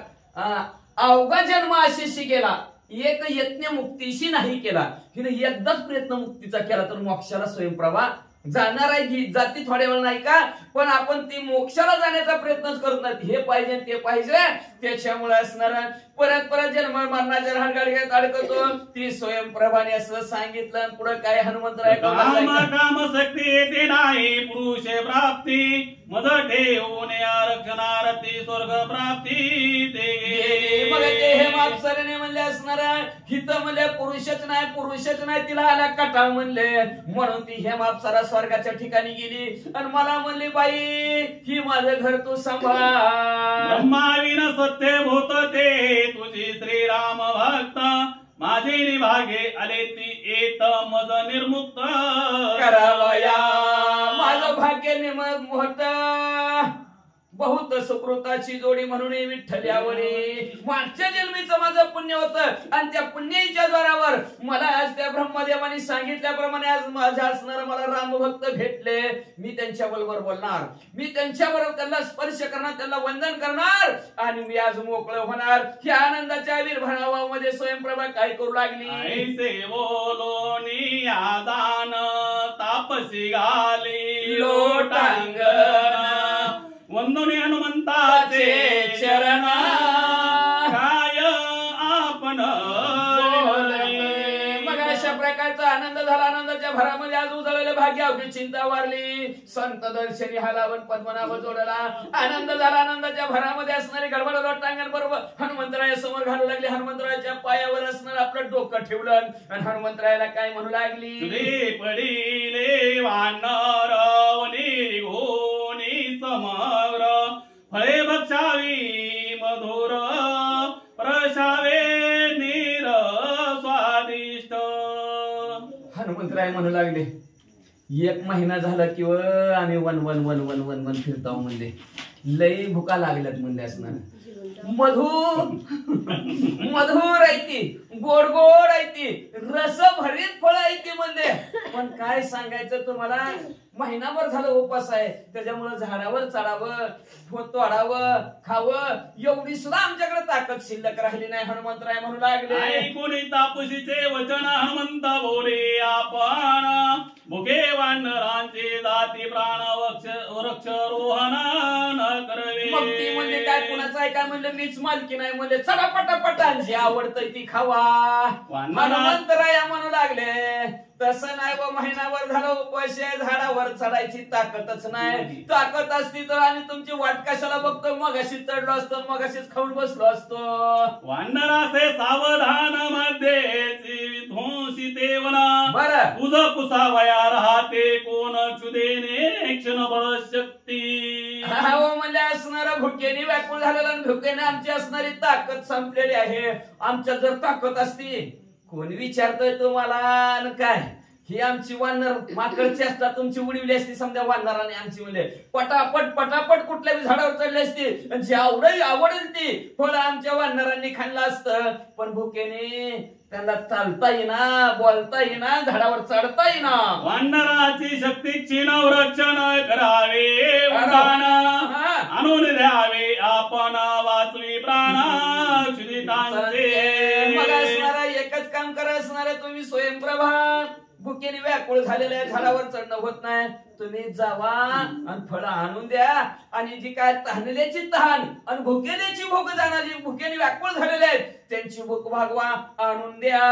अवघा जन्म आशिषी केला एक यज्ञ मुक्तीशी नाही केला. हिने एकदाच प्रयत्न मुक्तीचा केला तर मोक्षाला स्वयंप्रभा जाणार आहे. जाती थोड्या वेळ नाही का पण आपण ती मोक्षाला जाण्याचा प्रयत्नच करत नाही. हे पाहिजे ते पाहिजे त्याच्यामुळे असणार परत परत जन्म मरणाच्या रानगाडीत अडकतो. ती स्वयंप्रभाने असं सांगितलं. पुढे काय हनुमंतराय काम शक्ती येते नाही पुरुष प्राप्ती मज ठेवून आरक्षणार्थी स्वर्ग प्राप्ती ते हेम अप्सरेने म्हणले असणार हित म्हणले पुरुषच नाही तिला आला कटाळ म्हणले म्हणून ती हेम अप्सरा स्वर्गाच्या ठिकाणी गेली आणि मला म्हणली बाई ही माझं घर तू सांभाळ. ब्रह्माविन सत्य भूत ते तुझी श्रीराम भक्त माझे निभागे आले ती येत मज निर्मुक्त करावया माझं भाग्य निमग होत बहुत सुकृताची जोडी म्हणून विठ्ठल्यावरी मागच्या जन्मीचं माझं पुण्य होतं आणि त्या पुण्याच्या जोरावर मला आज त्या ब्रह्मदेवाने सांगितल्याप्रमाणे आज माझ्या असणारा मला रामभक्त भेटले. मी त्यांच्या बरोबर बोलणार, मी त्यांच्याबरोबर त्यांना स्पर्श करणार, त्यांना वंदन करणार आणि मी आज मोकळं होणार. ह्या आनंदाच्या आविर्भावामध्ये स्वयंप्रभा काय करू लागली. ऐसे बोलोनी आदान तापसी घाली लोटांगण वंदने हनुमंताचे चरण काय आपण मग अशा प्रकारचा आनंद झाला. आनंदाच्या भरामध्ये आज उजळलेलं भाग्य अवघी चिंता वारली. संत दर्शनी हालावन पद्मनाभ जोडला. आनंद झाला. आनंदाच्या भरामध्ये असणारे गडबड लोटांगण बरोबर हनुमंतराया समोर घालू लागले. हनुमंतरायाच्या पायावर असणार आपलं डोकं ठेवलं आणि हनुमंतरायाला काय म्हणू लागली. पडिले वानर वनी घोनी समग्र फळे भक्षावी मधुर प्रशावे नीर स्वादिष्ट. हनुमंतराय म्हणू लागले 1 महिना झाला की आम्ही वन वन वन वन वन वन फिरताव म्हणले. लई भुका लागल्यात म्हणले असणार. मधुर आहे ती, गोड गोड आहे ती, रस भरीत फळ आहे ती म्हणले. पण काय सांगायचं तुम्हाला, महिनाभर झालं उपास आहे त्याच्यामुळे झाडावर चढावं, तोडावं, खावं एवढी सुद्धा आमच्याकडे ताकद शिल्लक राहिली नाही. हनुमंतराय म्हणू लागले कोणी तापसीचे वचन हनुमंत बोले आपण भुके वानरांचे जाती प्राण वृक्ष रोहन न करवे. मग ती म्हणजे काय कुणाचं आहे काय म्हणलं मीच मालकी नाही म्हणले. चला पटापट जी आवडतंय ती खावा. हनुमंतराया म्हणू लागले तसं नाही व महिनाभर झालं उपाशी आहे, झाडावर चढायची ताकदच नाही. ताकद असती तर आणि तुमची वाट कशाला बघतो, मगाशीच चढलो असतो, मगाशीच खाऊन बसलो असतो. वानरासे सावधान मध्ये विध्वंसी देवना बरं तुझ कुसावया राहते कोण चुदेने क्षणभर शक्ती. हो म्हणजे असणारा भुकेने व्याकुळ झालेला आणि भुकेने आमची असणारी ताकद संपलेली आहे. आमच्या जर ताकद असती कोण विचारतोय तुम्हाला काय ही आमची वानर माकडची असतात तुमची उडीवली असती समजा वानराने आमची म्हणजे पटापट पटापट कुठल्याही झाडावर चढली असती. जी आवडेल ती फळ आमच्या वानरांनी खाल्लं असतं. पण भुकेने त्यांना चालता येईना, बोलता येईना, झाडावर चढता येईना. वानराची शक्तीची रक्षण करावे उदान आणून द्यावे आपण वाचवी प्राण मग असणारा एकच काम करा असणारा तुम्ही स्वयंप्रभा भुकेने व्याकुळ झालेल्या झाडावर चढणं होत नाही. तुम्ही जावा आणि फळं आणून द्या आणि जी काय तहानल्याची तहान आणि भुकेल्याची भूक जाणारी भुकेने व्याकुळ झालेले आहेत त्यांची भूक भागवा, आणून द्या.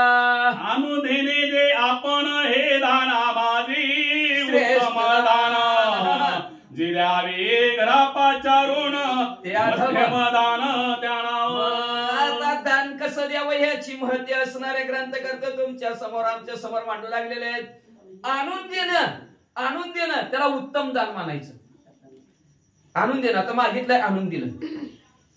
आणून देणे जे आपण हे दाना माझी उत्तम दान जिल्यावे घरापाचारून दान आता दान कसं द्यावं याची महती असणारे ग्रंथकर्ते तुमच्या समोर आमच्या समोर मांडू लागलेले आहेत. आणून देणं त्याला उत्तम दान मानायचं. आणून देणं आता मागितलंय आणून दिलं.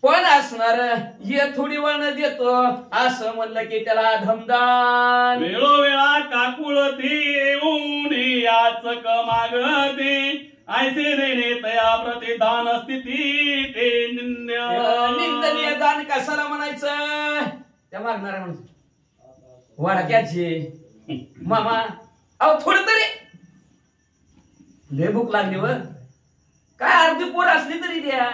पण असणार ये थोडी वळण देतो असं म्हणलं की त्याला धमदान. वेळोवेळा काकुळती येऊन याचक मागते ऐसे देणे तया प्रतिदान स्थिती ते निंदनीय दान कशाला म्हणायचं. त्या मागणाऱ्या म्हणायचं वाडक्याचे मामा अहो थोडं तरी लय भूक लागली व काय अर्धी पोर असली तरी द्या.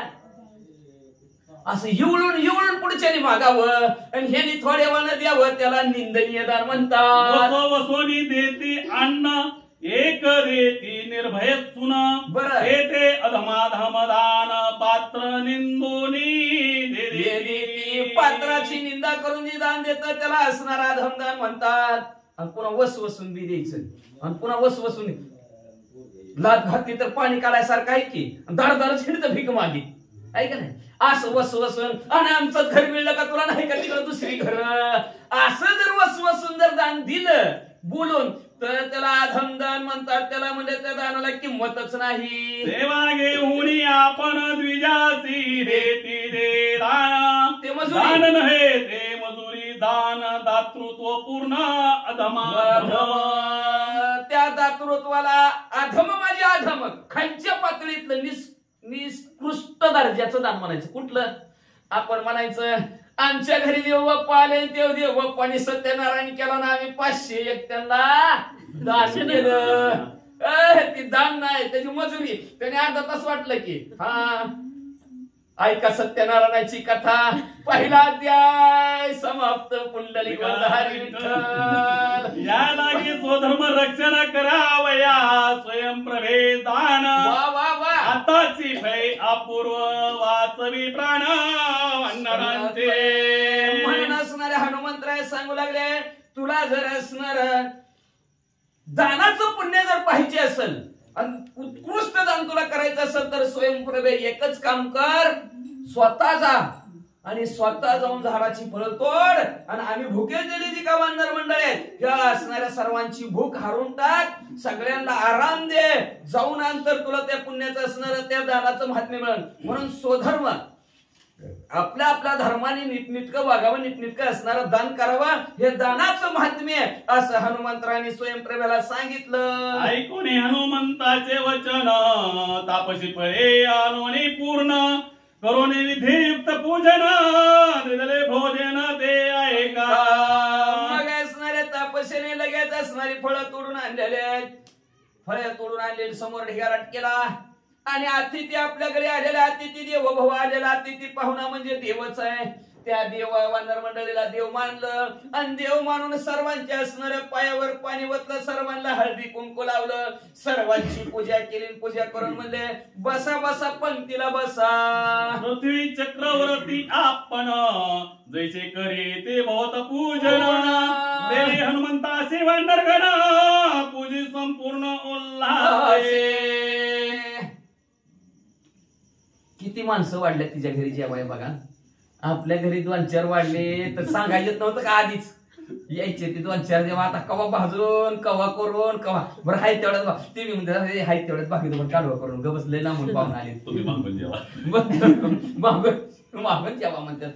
असं येऊन पुढच्यानी मागावं आणि ह्यानी थोडे वळण द्यावं त्याला निंदनीय दान म्हणतात. वसोनी देती अन्न एक देती निर्भय सुन बरं ते अधमाधमदान पात्र निंदोनी पात्राची निंदा करून जी दान देतात त्याला असणारा अधमदान म्हणतात. आणि पुन्हा वसून बी द्यायचं आणि पुन्हा वसून लात घातली तर पाणी काढायसारखं आहे की दार छिडत भीक मागे आहे का नाही? असं वसवसून आणि आमचंच घर मिळलं का तुला नाही का तिकडं दुसरी घर, असं जर वसवसून जर दान दिलं बोलून तर त्याला अधमदान म्हणतात. त्याला म्हणजे त्या दानाला किंमतच नाही. सेवा घेऊन आपण द्विजासी देती दे दान, ते मजुरी. दान नव्हे ते मजुरी, दान दातृत्व पूर्ण अधम. त्या दातृत्वाला अधम माझे अधम खालच्या पातळीतलं निकृष्ट दर्जाचं दान म्हणायचं. कुठलं? आपण म्हणायचं आमच्या घरी देव बाप्पा आले, देव बाप्पानी सत्यनारायण केला ना, आम्ही 501 त्यांना दान केलं. ती दान नाही, त्याची मजुरी. त्याने अर्धा तास वाटलं की हा ऐका सत्यनारायणाची कथा, पहिला अध्याय समाप्त. पुंडलिक हरी विठ्ठल. या लागी स्वधर्म रक्षण करावया, स्वयंप्रभे दान. वा वा वा. आताची भय अपूर्व वाचवी प्राण वंदनांचे. म्हणून असणारे हनुमंतराय सांगू लागले, तुला जर असणार दानाचं पुण्य जर पाहिजे असेल आणि उत्कृष्ट दान तुला करायचं असेल तर स्वयंप्रभे एकच काम कर, स्वतः जा आणि स्वतः जाऊन झाडाची फळं तोड आणि आम्ही भुके दिली जी का वानर मंडळी आहेत या असणाऱ्या सर्वांची भूक हरून टाक, सगळ्यांना आराम दे, जाऊन अंतर तुला त्या पुण्याचं असणार त्या दानाचं महात्म्य मिळेल. म्हणून स्वधर्म आपल्या आपल्या धर्माने नीटनीटकं वागावं, नीटनीटकं असणारं दान करावं, हे दानाचं महात्म्य असं हनुमंतराने स्वयंप्रभेला सांगितलं. ऐकून हनुमंताचे वचन तापसी फळे आणून पूर्ण करून विधियुक्त पूजन दिले भोजन ते ऐका. मग असणाऱ्या तापसीने लगेच असणारी फळं तोडून आणलेले आहेत. फळे तोडून आणलेली समोर ढिगाराट केला आणि अतिथी आपल्या घरी आलेला अतिथी देव भाऊ आलेला अतिथी पाहुणा म्हणजे देवच आहे. त्या देव वानर मंडळीला देव मानलं आणि देव मानून सर्वांच्या असणाऱ्या पायावर पाणी ओतलं, सर्वांना हळदी कुंकू लावलं, सर्वांची पूजा केली. पूजा करून म्हणले बसा बसा पंक्तीला बसा. पृथ्वी चक्रवर्ती आपण जैसे करी ते बहुत पूजन. देवी हनुमंतासी वांडरगण पूजी संपूर्ण उल्हासे. किती माणसं वाढल्यात तिच्या घरी जेवाय बघा. आपल्या घरी 2-4 वाढले तर सांगायचं नव्हतं का आधीच यायचे ते 2-4 जेव्हा. आता कवा भाजून कवा करून कवा बरं हाय तेवढ्यात ते मी म्हणते हाय तेवढ्यात बाकी तुम्हाला काढवा करून ग बसले ना म्हणून पाहून आले. तुम्ही मागून जेवा, मागून जेव्हा म्हणतात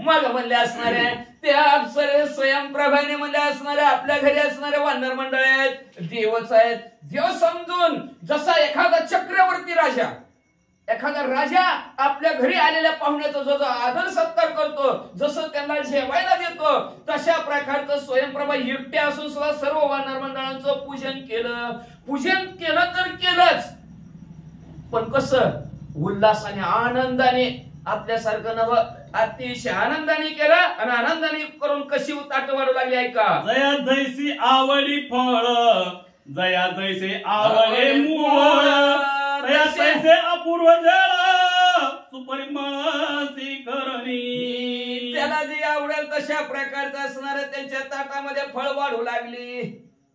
मग म्हणले असणारे त्या अप्सरे स्वयंप्रभाने म्हणले असणारे आपल्या घरी असणारे वानर मंडळ आहेत, देवच आहेत. देव समजून जसा एखादा चक्रवर्ती राजा, एखादा राजा आपल्या घरी आलेल्या पाहुण्याचा जो आदर सत्कार करतो, जसं त्यांना जेवायला देतो, तशा प्रकारचं स्वयंप्रभा एकट्या असून सुद्धा सर्व वानर मंडळांचं पूजन केलं. पूजन केलं तर केलंच, पण कसं उल्हासाने आनंदाने आपल्यासारखं नव अतिशय आनंदाने केलं आणि आनंदाने करून कशी ताट वाढू लागली ऐका. जया जैसी आवडी फळ, जया जैसे आवळे मूळ, जया जैसे अपूर्व जळ सुपरिमळ शिखरणी. त्याला जे आवडेल तशा प्रकारचं असणार त्यांच्या ताटामध्ये फळ वाढू लागली.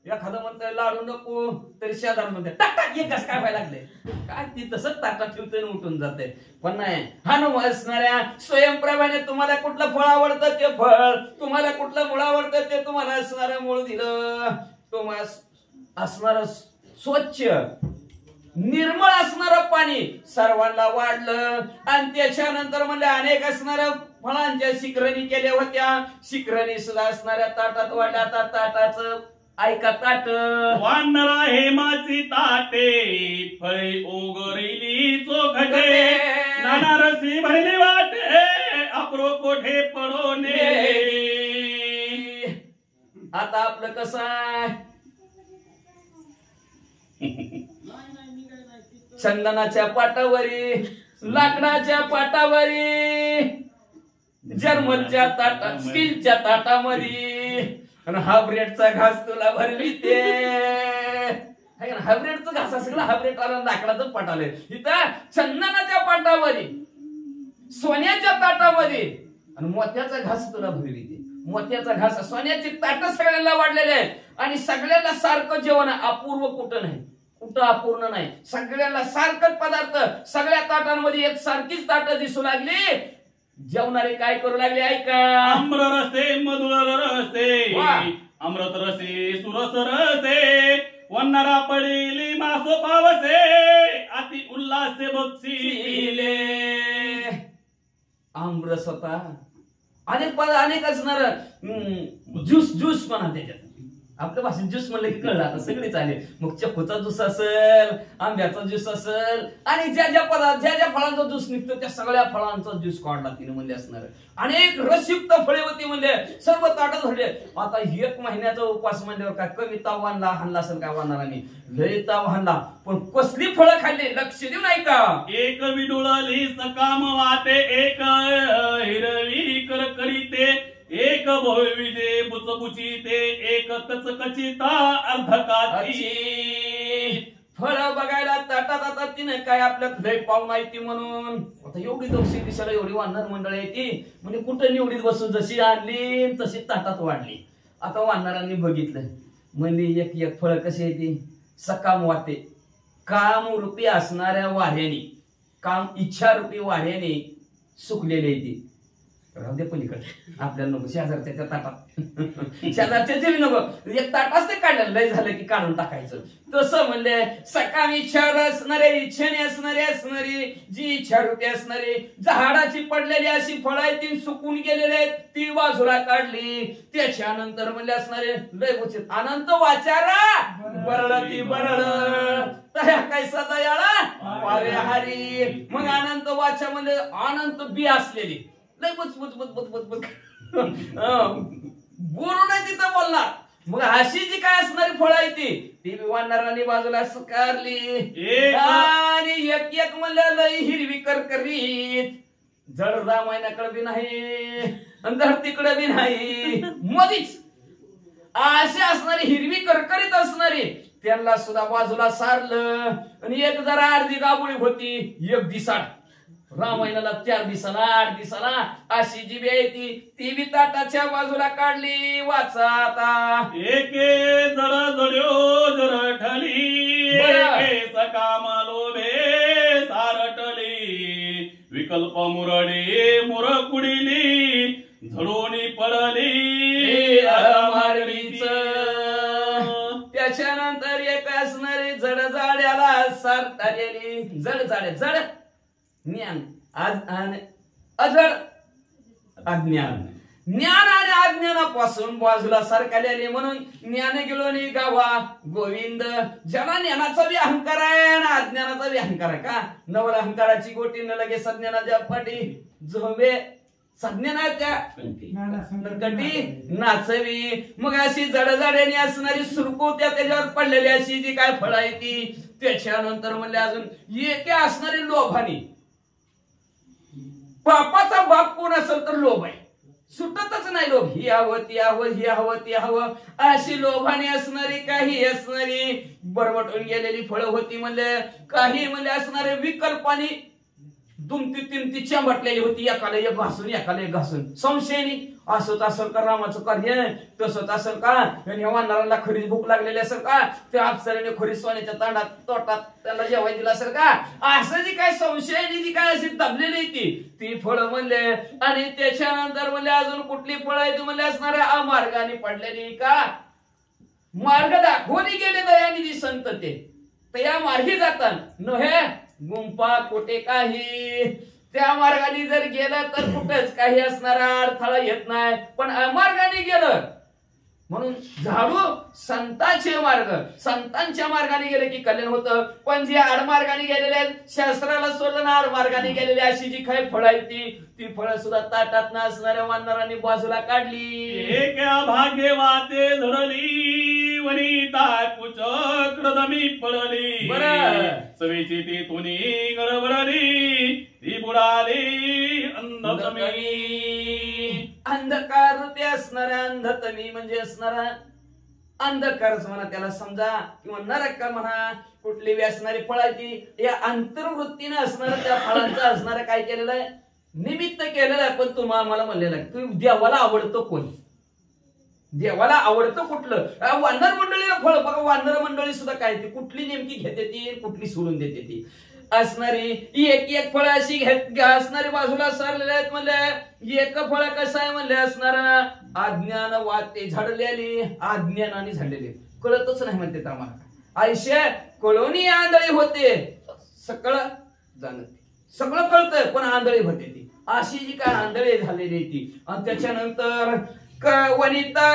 एखादं म्हणतंय लाडू नको तरी शेजार म्हणते टाक टाक एकच काय व्हायला लागले काय ती तसंच ताटात ठेवतोय उठून जाते. पण नाही हनुमान असणाऱ्या स्वयंप्रभाने तुम्हाला कुठलं फळ आवडतं ते फळ, तुम्हाला कुठलं मूळ आवडतं ते तुम्हाला असणारं मूळ दिलं. तुम्हाला असणार स्वच्छ निर्मळ असणारं पाणी सर्वांना वाढलं आणि त्याच्यानंतर म्हणजे अनेक असणाऱ्या फळांच्या शिखरणी केल्या होत्या. शिखरणी सुद्धा असणाऱ्या ताटात वाढल्या. आता ताटाचं ऐका ताट वानरा हेमाची ताटे, फळे ओगरिली चोखटे, नाना रसी भरली वाटे, अप्रो कोठे पडोने. आता आपलं कसं आहे चंदनाच्या पाटावरी, लाकडाच्या पाटावरी, जर्मनच्या ताटात, स्टीलच्या ताटामध्ये आणि हा ब्रेडचा घास तुला भरली ते हा ब्रेडचा घास सगळं हा ब्रेड आला लाकडाचं पाट आलंय. इथं चंदनाच्या पाटावरी, सोन्याच्या ताटामध्ये आणि मोत्याचा घास तुला भरली ते. मोत्याचा घास सोन्याची ताट सगळ्यांना वाढलेले आहेत आणि सगळ्यांना सारखं जेवण अपूर्व कुठं नाही. कुठं अपूर्ण नाही, सगळ्यांना सारखंच पदार्थ, सगळ्या ताटांमध्ये एक सारखीच ताटं दिसू लागली. जेवणारे काय करू लागले ऐका. आम्र रसे मधुर रसे, वा. अमृत रसे सुरस रसे, वन्नरा पडिली मासो पावसे, अति उल्हासे बक्षिले. आमरस होता, अनेक असणार. ज्यूस म्हणा त्याच्यात, आपल्या भाषेत ज्यूस म्हणलं की कळलं आता सगळे चालेल. मग चक्कूचा ज्यूस असेल, आंब्याचा ज्यूस असेल, आणि ज्या ज्या फळांचा ज्यूस निघतो त्या सगळ्या फळांचा ज्यूस काढला तिने म्हणले असणार. अनेक रसयुक्त फळे होती म्हणले, सर्व ताटत धरले. आता 1 महिन्याचा उपवास म्हणल्यावर काय कमी ताव हाणला असेल काय वानरांनी, लय ताव हाणला. पण कसली फळं खाल्ली लक्ष देऊ नाही का. एक विडुळली सकाम वाटे, एक हिरवी करकरीते, एक भोविजे बुचबुचीते, एक कचकचिता अर्धकाची. फळ बघायला ताटात तिने काय आपल्यात लय पाव नाही ती म्हणून. आता एवढी दक्षिण दिशेला एवढी वानर मंडळ आहे ती, म्हणजे कुठं निवडीत बसून जशी आणली तशी ताटात वाढली. आता वानरांनी बघितलं, म्हणजे एक फळ कशी आहे ती सकाम वाटे, काम रूपी असणाऱ्या वाऱ्याने, काम इच्छा रूपी वाऱ्याने सुकलेली आहे ती. राहू दे पलीकडे, आपल्याला नको शेजारच्या त्या ताटात, शेजारच्या जेवी नको, एक ताटाच ते काढलं, लय झालं की काढून टाकायचं. तसं म्हणले सकाम इच्छा असणारे, इच्छेने असणारी, जी इच्छा रूपी असणारी झाडाची पडलेली अशी फळं आहेत ती सुकून गेलेली आहेत, ती बाजूला काढली. त्याच्यानंतर म्हणले असणारे लय उचित अनंत वाचारा बरळ ती बरळ तया कैसा दयाळा पावे हारी. मग अनंत वाचा म्हणजे अनंत बी असलेली लय बोलू नाही तिथं बोलणार. मग अशी जी काय असणारी फळं आहे ती वानरांनी बाजूला स्वीकारली. आणि एक म्हणलं लय हिरवी करकरीत, जड रामायणाकडे बी नाही आणि धरतीकडे बी नाही, मधीच अशी असणारी हिरवी करकरीत असणारी त्यांना सुद्धा बाजूला सारलं. आणि एक जरा अर्धी गाबुळी होती, एक दिसाड. रामायणाला 4 दिवसाला 8 दिवसाला अशी जी बी आहे ती बी ताटाच्या बाजूला काढली. वाचा आता. एके जड जड्यो जरठली, एके सकाम लोभे सारटली, विकल्प मुरडे मुरकुडिली, झडोनी पडली मारलीच. त्याच्यानंतर एक असणारी जड जाड्याला सारतालेली, जड ज्ञान अजड अज्ञान, ज्ञान आणि अज्ञानापासून बाजूला सरकारले म्हणून ज्ञान गेलो नि गावा गोविंद. ज्याला ज्ञानाचा बी अहंकार आहे आणि अज्ञानाचा बी अहंकार आहे का. नवल अहंकाराची गोटी न लगे सज्ञानाच्या पाठी झोंबे, सज्ञानाच्या कटी नाचवी. मग अशी जडजाड्याने असणारी सुरकुत्या त्याच्यावर पडलेली अशी जी काय फळ आहे ती. त्याच्यानंतर म्हणले अजून एके असणारी लोभानी. पापाचा बाप कोण असेल तर लोभ आहे, सुटतच नाही लोभ. ही हवं ती हवं, ही हवं ती हवं अशी लोभाने असणारी, काही असणारी बरबटून गेलेली फळं होती. म्हणले काही म्हणले असणारे विकल्पानी दुमती तिमती चंबटलेली होती, एकाला एक घासून एकाला एक घासून. संशयानी असंच असेल का रामाचं कार्य, तसंच असेल का, आणि वानराला खरीच भूक लागलेली असेल का, त्या अप्सरेने खरी सोन्याच्या तांडात तोटात त्याला जेवाय दिलं असेल का. असं जी काय संशयानी जी काय अशी दबलेली ती फळं म्हणले. आणि त्याच्यानंतर म्हणले अजून कुठली फळं आहे ती म्हणले असणाऱ्या अमार्गाने पडलेली का. मार्ग दाखवली गेले दयानिधी संत ते या मार्गी जातात नव्हे गुंपा कोटे काही. त्या मार्गाने जर गेलं तर कुठेच काही असणारा अडथळा येत नाही. पण अमार्गाने गेलं म्हणून झाडू संतांचे मार्ग, संतांच्या मार्गाने गेले की कल्याण होतं. पण जे आडमार्गाने गेलेले आहेत, शास्त्राला सोडलं ना आडमार्गाने गेलेली अशी जी काही फळं आहेत ती फळं सुद्धा ताटात असणाऱ्या वानरांनी बाजूला काढली. एका भाग्य वाते झडली, वनिता कुचक्रदमी पडली. बरं सवेची ती तुनी गडबडली, ती बुडाली अंधतमी. अंधकार रूपी असणारा अंधतमी म्हणजे असणारा अंधकारच म्हणा त्याला समजा, किंवा नरक म्हणा. कुठली बी असणारी फळाची या अंतर्वृत्तीने असणारा त्या फळांचं असणारं काय केलेलं आहे, निमित्त केलेलं आहे. पण तुम्हाला आम्हाला म्हणलेलं आहे तू देवाला आवडतो कोण, देवाला आवडतं कुठलं? वानर मंडळीला फळ बघा, वानर मंडळी सुद्धा काय ती कुठली नेमकी घेते ती, कुठली सोडून देते ती असणारी एक एक फळ अशी असणारी बाजूला सरलेले आहेत. म्हणले एक फळ कसं आहे म्हणले असणार अज्ञान वाते झाडलेली, अज्ञानाने झालेले, कळतच नाही म्हणते आम्हाला. आयुष्य कळवणी आंधळी होते, सगळं जाणत सगळं कळतं पण आंधळी होते ती, अशी जी काय आंधळी झालेली ती. आणि त्याच्यानंतर वनिता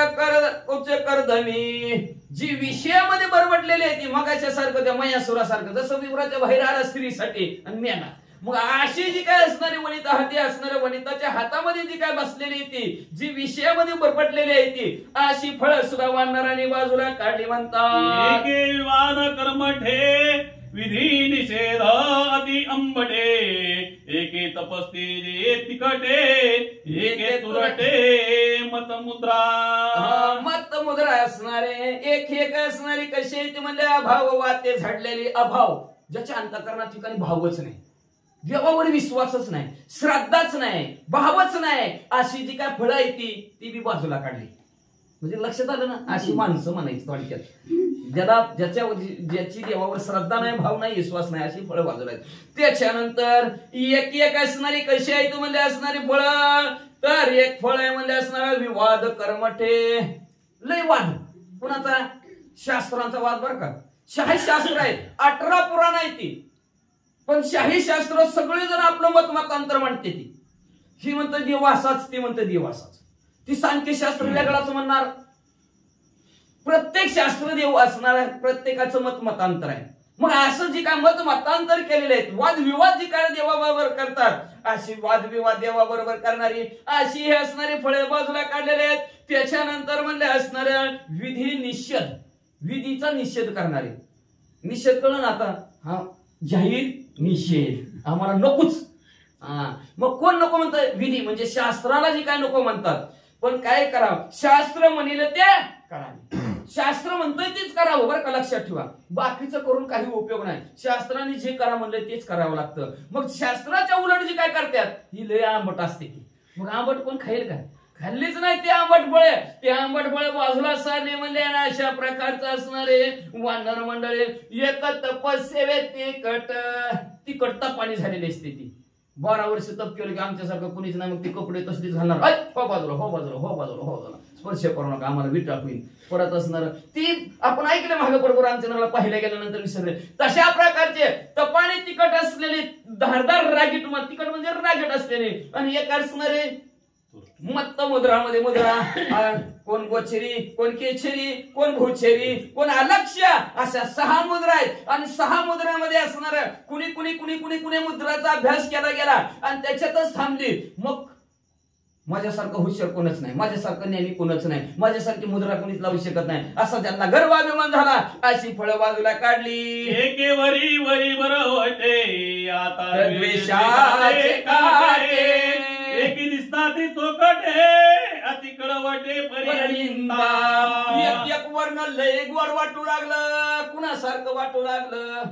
उच्च कर्दमी जी विषयामध्ये बरबडलेली आहे ती मगाच्या सारखं त्या मयासुरासारखं, जसं विवराच्या बाहेर आला स्त्रीसाठी आणि मेना. मग अशी जी काय असणारी वनिता हाती असणाऱ्या वनिताच्या हातामध्ये जी काय बसलेली ती, जी विषयामध्ये बरबडलेली आहे ती, अशी फळ सुद्धा वानराने बाजूला काढली म्हणतात. एके विवाद कर्मठे विधी निषेध अति अंबटे, एके तपस्ती तिकटे, एके तुरटे मत मुद्रा. मत मुद्रा असणारे एक एक असणारी कशी आहे ती म्हणले अभाव वाते झाडलेली, अभाव ज्याच्या अंतःकरणात ठिकाणी भावच नाही, देवावर विश्वासच नाही, श्रद्धाच नाही, भावच नाही, अशी जी काय फळं आहे ती बी बाजूला काढली. म्हणजे लक्षात आलं ना, अशी माणसं म्हणायची थोडक्यात, ज्याची देवावर श्रद्धा नाही, भाव नाही, विश्वास नाही, अशी फळं बाजूला आहेत. त्याच्यानंतर एक एक असणारी कशी आहे तू म्हणजे असणारी फळं, तर एक फळ आहे म्हणजे असणारा विवाद कर्मठे, लय वाद कुणाचा? शास्त्रांचा वाद बरं का. शाही शास्त्र आहे, 18 पुराण आहे ती, पण शाही शास्त्र सगळेजण आपलं मत मतांतर म्हणते. ही म्हणतं देव असाच, ती म्हणतं देव असाच, ती सांख्यशास्त्र वेगळाच म्हणणार. प्रत्येक शास्त्र देव असणार आहे, प्रत्येकाचं मत मतांतर आहे. मग असं जी काय मत मतांतर केलेले आहेत, वादविवाद जी काय देवाबरोबर करतात, अशी वादविवाद देवाबरोबर करणारी अशी हे असणारे फळे बाजूला काढलेले आहेत. त्याच्यानंतर म्हणले असणाऱ्या विधी निषेध, विधीचा निषेध करणारे. निषेध कळलं ना आता, हा जाहीर निषेध आम्हाला नकोच. मग कोण नको म्हणतात? विधी म्हणजे शास्त्राला जी काय नको म्हणतात. पण काय करावं? शास्त्र म्हणिल ते करावे, शास्त्र म्हणतोय तेच करावं बरं का, लक्षात ठेवा. बाकीचं करून काही उपयोग नाही, शास्त्राने जे करा म्हणलं तेच करावं लागतं. मग शास्त्राच्या उलट जी काय करतात ही लय आंबट असते की, मग आंबट कोण खाईल काय? खाल्लीच नाही ते आंबट फळे, ते आंबट फळे बाजूला सारले म्हणजे अशा प्रकारचं असणारे वानर मंडळी एक तपस्सेवेत तिकट तपाणी झालेली असते ती. 12 वर्ष तप केलं की आमच्यासारखं कुणीच नाही, मग ते कपडे तसलीच घालणार, हो बाजूला हो बाजूला हो बाजूला हो बाजूला, स्पर्श करू नका आम्हाला विटाळ होईल परत असणार. ती आपण ऐकलं मागे बरोबर आमच्या नगराला पाहिल्या गेल्यानंतर विसरले. तशा प्रकारचे तपाने तिकट असलेले धारदार रागीट, तिकट म्हणजे रागीट असलेले, आणि एक असणारे मत्त मुद्रामध्ये मुद्रा, कोण गोचरी, कोण केचरी, कोण भूचेरी, कोण अलक्ष्य, अशा 6 मुद्रा आहेत. आणि 6 मुद्रामध्ये असणार कुणी कुणी कुणी कुणी कुणी मुद्राचा अभ्यास केला गेला आणि त्याच्यातच थांबली. मग माझ्यासारखं हुशार कोणच नाही, माझ्यासारखं ज्ञानी कोणच नाही, माझ्यासारखी मुद्रा कोणीच लावू शकत नाही, असा ज्यांना गर्वाभिमान झाला अशी फळं बाजूला काढली. एके वरी वरी बरं होते आता द्वेषाचे काटे, एकी दिसता ती चोकटे अति कडवटे परिणिंदा. एक एक वर्ण लय गोड वाटू लागलं, कुणासारखं वाटू लागलं?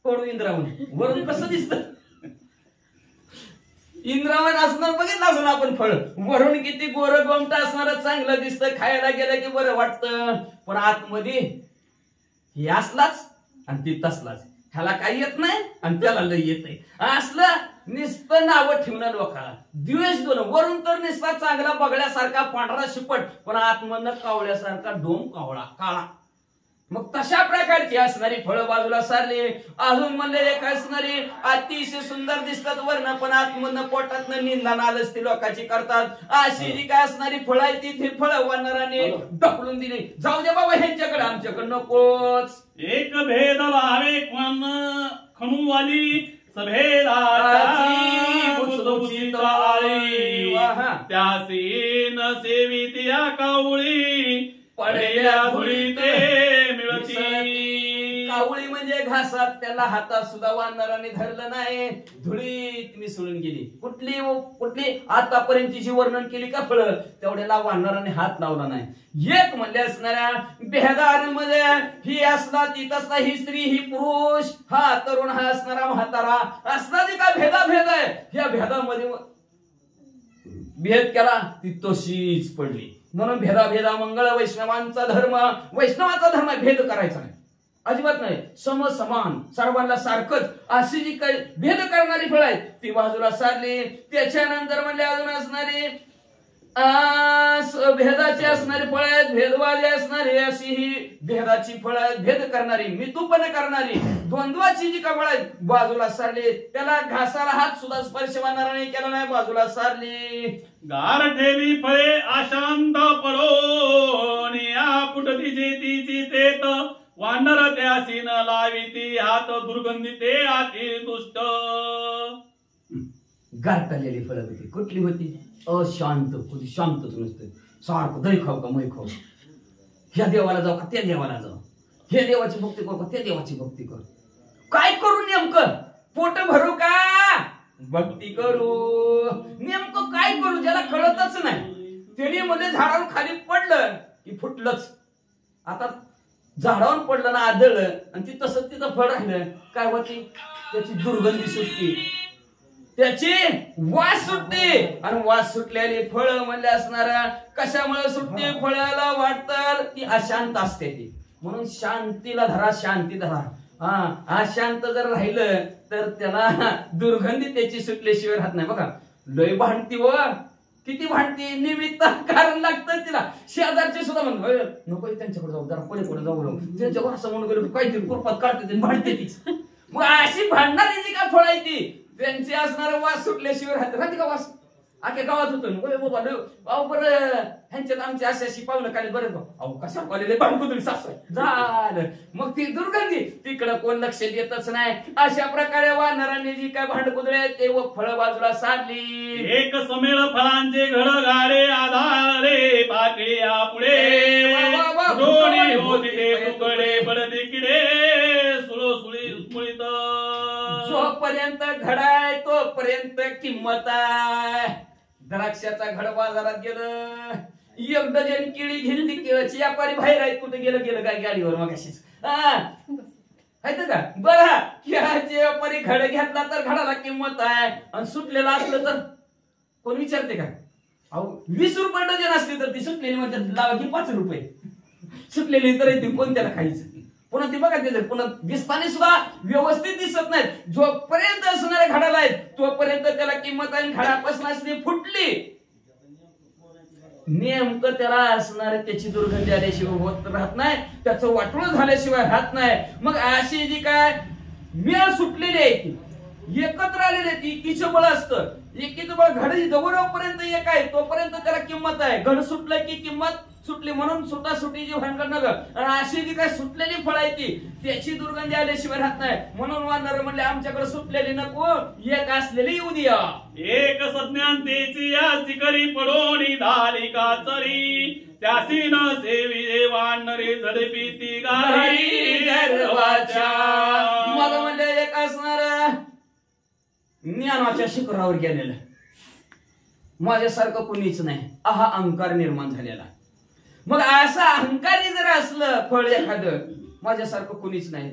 कडू इंद्रावण. वरून कसं दिसतं? इंद्रावण असणार बघितलं असं आपण फळ, वरून किती गोर गोमट असणार, चांगलं दिसतं, खायला गेलं की बरं वाटतं, पण आतमध्ये हे असलाच आणि ती तसलाच, ह्याला काही येत नाही आणि त्याला लय येत नाही. असलं नुसतं नावं ठेवणं लोकांना, द्वेष दोन. वरून तर नुसता चांगला बगड्यासारखा पांढरा शिपट, पण आतमधनं कावळ्यासारखा डोम काळा. मग तशा प्रकारची असणारी फळं बाजूला सारली. अजून म्हणले एक असणारी अतिशय सुंदर दिसतात वर्ण, पण आतमधनं पोटातनं निंदा नालच ती लोकांची करतात. अशी जी काय असणारी फळं आहे ती फळं वानराने ढकलून दिली. जाऊ दे बाबा ह्यांच्याकडे, आमच्याकडे नकोच. एक भेद भावे खणूवाली सभेदाची बुचबुचीत आळी, त्यासी न सेवित या कावळी पडल्या धुळी ते मिळती. कावळी म्हणजे घासात, त्याला हातात सुद्धा वानराने धरलं नाही, धुळीत मिसळून गेली. कुठली आतापर्यंत जी वर्णन केली का फळं, तेवढ्याला वानराने हात लावला नाही. एक म्हणजे असणाऱ्या भेदांमध्ये ही असला ती तसला, ही स्त्री ही पुरुष, हा तरुण हा असणारा म्हातारा, असला जी काय भेद आहे, या भेदामध्ये भेद केला ती तशीच पडली. म्हणून भेदा मंगळ वैष्णवांचा धर्म, वैष्णवाचा धर्म भेद करायचा नाही, अजिबात नाही. समान सर्वांना सारखंच अशी जी काही भेद करणारी फळ आहेत ती बाजूला सारली. त्याच्यानंतर म्हणजे अजून असणारी भेदाची असणारी फळ आहेत, भेदवादी असणारी अशी ही भेदाची फळ आहेत, भेद करणारी, मितूपणा करणारी, द्वंद्वाची जी फळ आहेत बाजूला सारली. त्याला घासाला हात सुद्धा स्पर्श वानराने केला नाही, बाजूला सारली. गारठेली फळे अशांत पडोन फुटती जेतीची तेत वानर त्यासी न लाविती हात दुर्गंधी ते आती दुष्ट. गारटलेली फळं होती. कुठली होती? अशांत. कुठे शांतच नसते, सारखं दही खाऊ का मै खाऊ, ह्या देवाला जाऊ का त्या देवाला जाऊ, हे देवाची भक्ती करू का त्या देवाची भक्ती करू, काय करू नेमकं, पोट भरू का भक्ती करू, नेमकं काय करू ज्याला कळतच नाही. तेडी मध्ये झाडावर खाली पडलं की फुटलंच. आता झाडावर पडलं ना आदळलं आणि ती तसंच तिथं फळ राहिलं, काय होती? त्याची दुर्गंधी सुटती, त्याची वास सुटते. आणि वास सुटलेली फळ म्हणले असणारा कशामुळे सुटते? फळाला वाटतं ती अशांत असते ती, म्हणून शांतीला धरा, शांती धरा. अशांत जर राहिलं तर त्याला दुर्गंधी त्याची सुटल्याशिवाय राहत नाही. बघा लय भांडती व किती भांडती, निमित्त कारण लागतं तिला. शेजारचे सुद्धा म्हणून नको त्यांच्याकडे जाऊ, जरा पुढे जाऊ, त्यांच्यावर असं म्हणून गेलो काहीतरी कुरपात काढते भांडते तीच. मग अशी भांडणारी जी का फळ आहे ती त्यांची असणारा वास सुटल्याशिवाय राहते का वास? आख्या गावात होतो अहो बरं ह्यांच्यात आमची अशी पाहुणं काढली, बरं अहो कशा कॉलेज भांडकुदळी सासू झालं. मग ती दुर्गंधी तिकडं कोण लक्ष देतच नाही. अशा प्रकारे वानरांनी जी काय भांडकुदळे ते व फळ बाजूला साधली. एक समेळ फळांचे घड गाडे आधारे पाकळी पुढे दोन्ही होती ते तुकडे पडते किडे सुळसुळी उस्मळीत. जोपर्यंत घडाय तोपर्यंत किंमत आहे. द्राक्षाचा घड बाजारात गेलं, एक डझन केळी घेतली, केळाची व्यापारी बाहेर आहेत, कुठे गेलं काय गाडीवर मग अशीच का बरं. केळाचे व्यापारी घड घेतला तर घडाला किंमत आहे, आणि सुटलेला असलं तर कोण विचारते का? अहो 20 रुपये डझन असली तर ती सुटलेली म्हणजे लावा की 5 रुपये, सुटलेली तर येते कोण त्याला खायचं. पुन्हा ती बघा त्याचं पुन्हा दिसताना सुद्धा व्यवस्थित दिसत नाहीत. जोपर्यंत असणाऱ्या घडाला आहेत तोपर्यंत त्याला किंमत आहे. घडापासून असली फुटली नेमकं त्याला असणारे त्याची दुर्गंधी आल्याशिवाय होत राहत नाही, त्याचं वाटोळ झाल्याशिवाय राहत नाही. मग अशी जी काय मेळ सुटलेली आहे ती एकत्र आलेली आहे, ती एकीचं बळ असतं. एकीचं बळ घड जवळपर्यंत एक आहे तोपर्यंत त्याला किंमत आहे. घड सुटलं की किंमत सुटली, म्हणून सुटासुटीची भानगड नगर. आणि अशी जी काय सुटलेली फळ आहे ती त्याची दुर्गंधी आल्याशिवाय राहत नाही. म्हणून वानर म्हणले आमच्याकडे सुटलेली नको, एक असलेली येऊ द्या. एक सज्ञांतेची याची करी पडोनी धाली काचरी त्यासी न सेवी वानरे झडपी ती गारी गर्वाच्या. मग म्हणजे एक असणार ज्ञानाच्या शिखरावर गेलेलं, माझ्यासारखं कुणीच नाही, अहा अहंकार निर्माण झालेला. मग असं अहंकारी जर असलं फळ एखादं, माझ्यासारखं कुणीच नाही.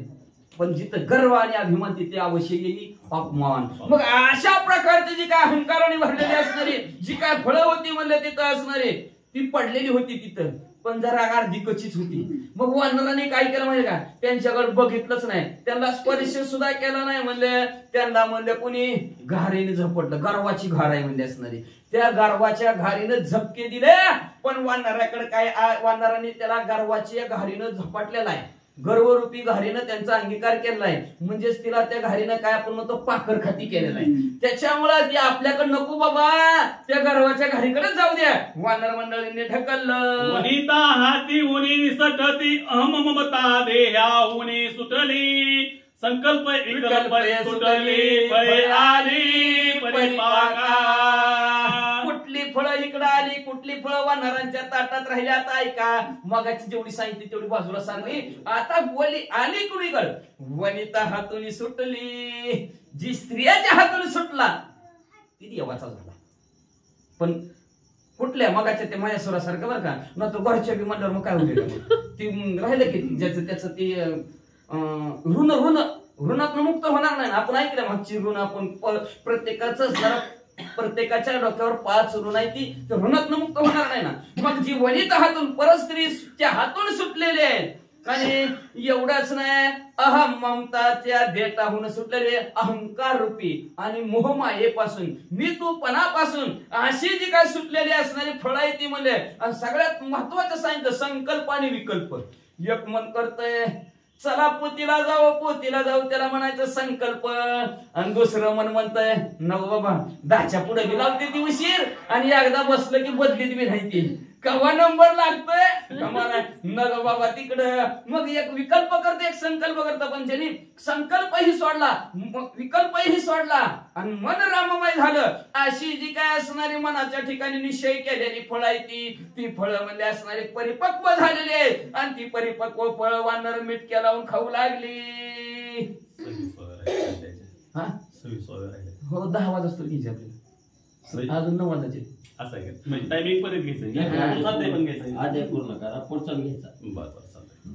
पण जिथं गर्व आणि अभिमान तिथे अवश्य येईल अपमान. मग अशा प्रकारची जी काय अहंकाराने भरलेली असणारी जी काय फळं होती म्हणलं तिथं असणारी ती पडलेली होती तिथं, पण जरा अर्धी कच्चीच होती. मग वानराने काय केलं माहिती का? त्यांच्याकडे बघितलंच नाही, त्यांना स्पर्श सुद्धा केला नाही. म्हणले त्यांना म्हणले कोणी घारीने झपटलं, गर्वाची घार आहे म्हणजे असणारी, त्या गर्वाच्या घारीनं झपके दिले. पण वानराकडे काय, वानराने त्याला गर्वाच्या घारीनं झपाटलेला आहे, गर्वरूपी घारीनं त्यांचा अंगीकार केलेला आहे. म्हणजेच तिला त्या घारीनं काय आपण म्हणतो पाखर खाती केलेला आहे. त्याच्यामुळे ती आपल्याकडे नको बाबा, त्या गर्वाच्या घारीकडे जाऊ द्या. वानर मंडळींनी ढकललं. वनिता हाती उनी सटती अहम ममता देह्या उनी सुटली संकल्प विकल्प सुटली फळे आली परिपाका. कुठली फळं इकडं आली, कुठली फळं वानरांच्या ताटात राहिली. आता ऐका, मगाची जेवढी सांगितली तेवढी बाजूला सांगली. आता बोली आली कुणीकडे? वनिता हातून सुटली. जी स्त्रियाच्या हातून सुटला ती देवाचा झाला. पण कुठल्या मगाच्या ते मायासुरासारखं बरं का, न तो घरच्या बी मंडळ मग काय होईल ती राहिलं की ज्याचं त्याचं ती ऋणात मुक्त होणार नाही. आपण ऐकलं मागची ऋण आपण प्रत्येकाच जरा प्रत्येकाच्या डोक्यावर 5 ऋण आहे ती ऋणातून मुक्त होणार नाही ना. मग जी वनिता हातून परस्त्रीच्या हातून सुटलेले आहेत आणि एवढंच नाही, अहम ममताच्या देटाहून सुटलेले अहंकार रूपी आणि मोहमायेपासून मी तू पणापासून अशी जी काय सुटलेली असणारी फळं आहे ती म्हणले. आणि सगळ्यात महत्वाचं सांगितलं संकल्प आणि विकल्प. एक मन करतंय चला पोतीला जाऊ त्याला म्हणायचं संकल्प. आणि दुसरं मन म्हणतंय नव बाबा दाच्या पुढे बी लावते ती उशीर आणि एकदा बसलं की बदलीत बी नाही ती कवा नंबर लागतोय कमा नग बाबा तिकडं. मग एक विकल्प करते एक संकल्प करतं, पण ज्यांनी संकल्पही सोडला विकल्पही सोडला आणि मन राममय झालं अशी जी काय असणारी मनाच्या ठिकाणी निश्चय केलेली फळं आहे ती फळं म्हणजे असणारी परिपक्व झालेली आहेत. आणि ती परिपक्व फळं वानर मिटक्या लावून खाऊ लागली. हो 10 वाजता घ्यायचे आपल्याला, अजून 9 वाजायचे. असं आहे का? म्हणजे टायमिंग परत घ्यायचं आधी पूर्ण करा पुढचा घ्यायचा. बरं चालतंय.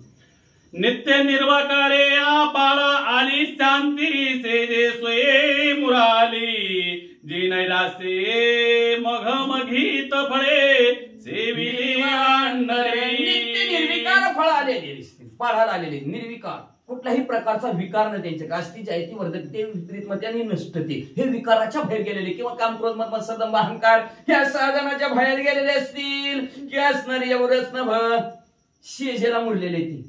नित्य निर्वाकारे बाळा आली शांती से जे सोये मुराली जी नैरासे मघ मघीत फळे सेविली नित्य निर्विकार फळ आलेले पाळायला आलेले निर्विकार कुठल्याही प्रकारचा विकार न त्यांच्या कास्ती जयती वर्धक ते विपरीत मत्याने नष्टते हे विकाराच्या बाहेर गेलेले किंवा काम क्रोध मत सदंभ अहंकार ह्या साधनाच्या बाहेर गेलेले असतील की असणारे एवढंच न शेजेला मुडलेले ती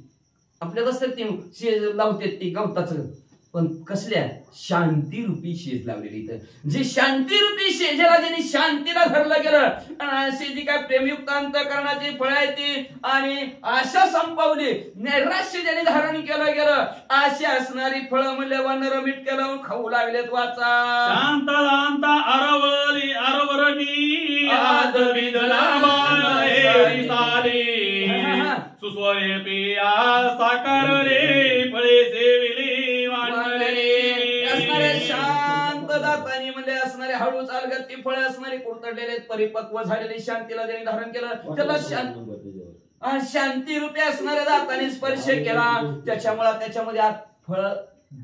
आपल्या कसं ते शेज लावते ती गवताचं पण कसल्या शांती रूपी शेज लावलेली इथं जे शांती रूपी शेजेला ज्यांनी शांतीला धरलं गेलं अशी जी काय प्रेमयुक्त अंतःकरणाची फळं आहे ती आणि आशा संपवली नैराश्य ज्यांनी धारण केलं गेलं अशी असणारी फळं म्हणले वानर मिटक्या लावून खाऊ लागलेत. वाचा शांत शांत अरवली अरवरणी आद बिदला सुस्वरे पिया साकार रे फळे सेविली असणारे शांत दातानी म्हणजे असणारे हळू चालगत ती फळे असणारे कुरतडलेले परिपक्व झालेले शांतीला ज्यांनी धारण केलं त्याला शांती रूपी असणाऱ्या दाताने स्पर्श केला त्याच्यामुळे त्याच्यामध्ये आत फळ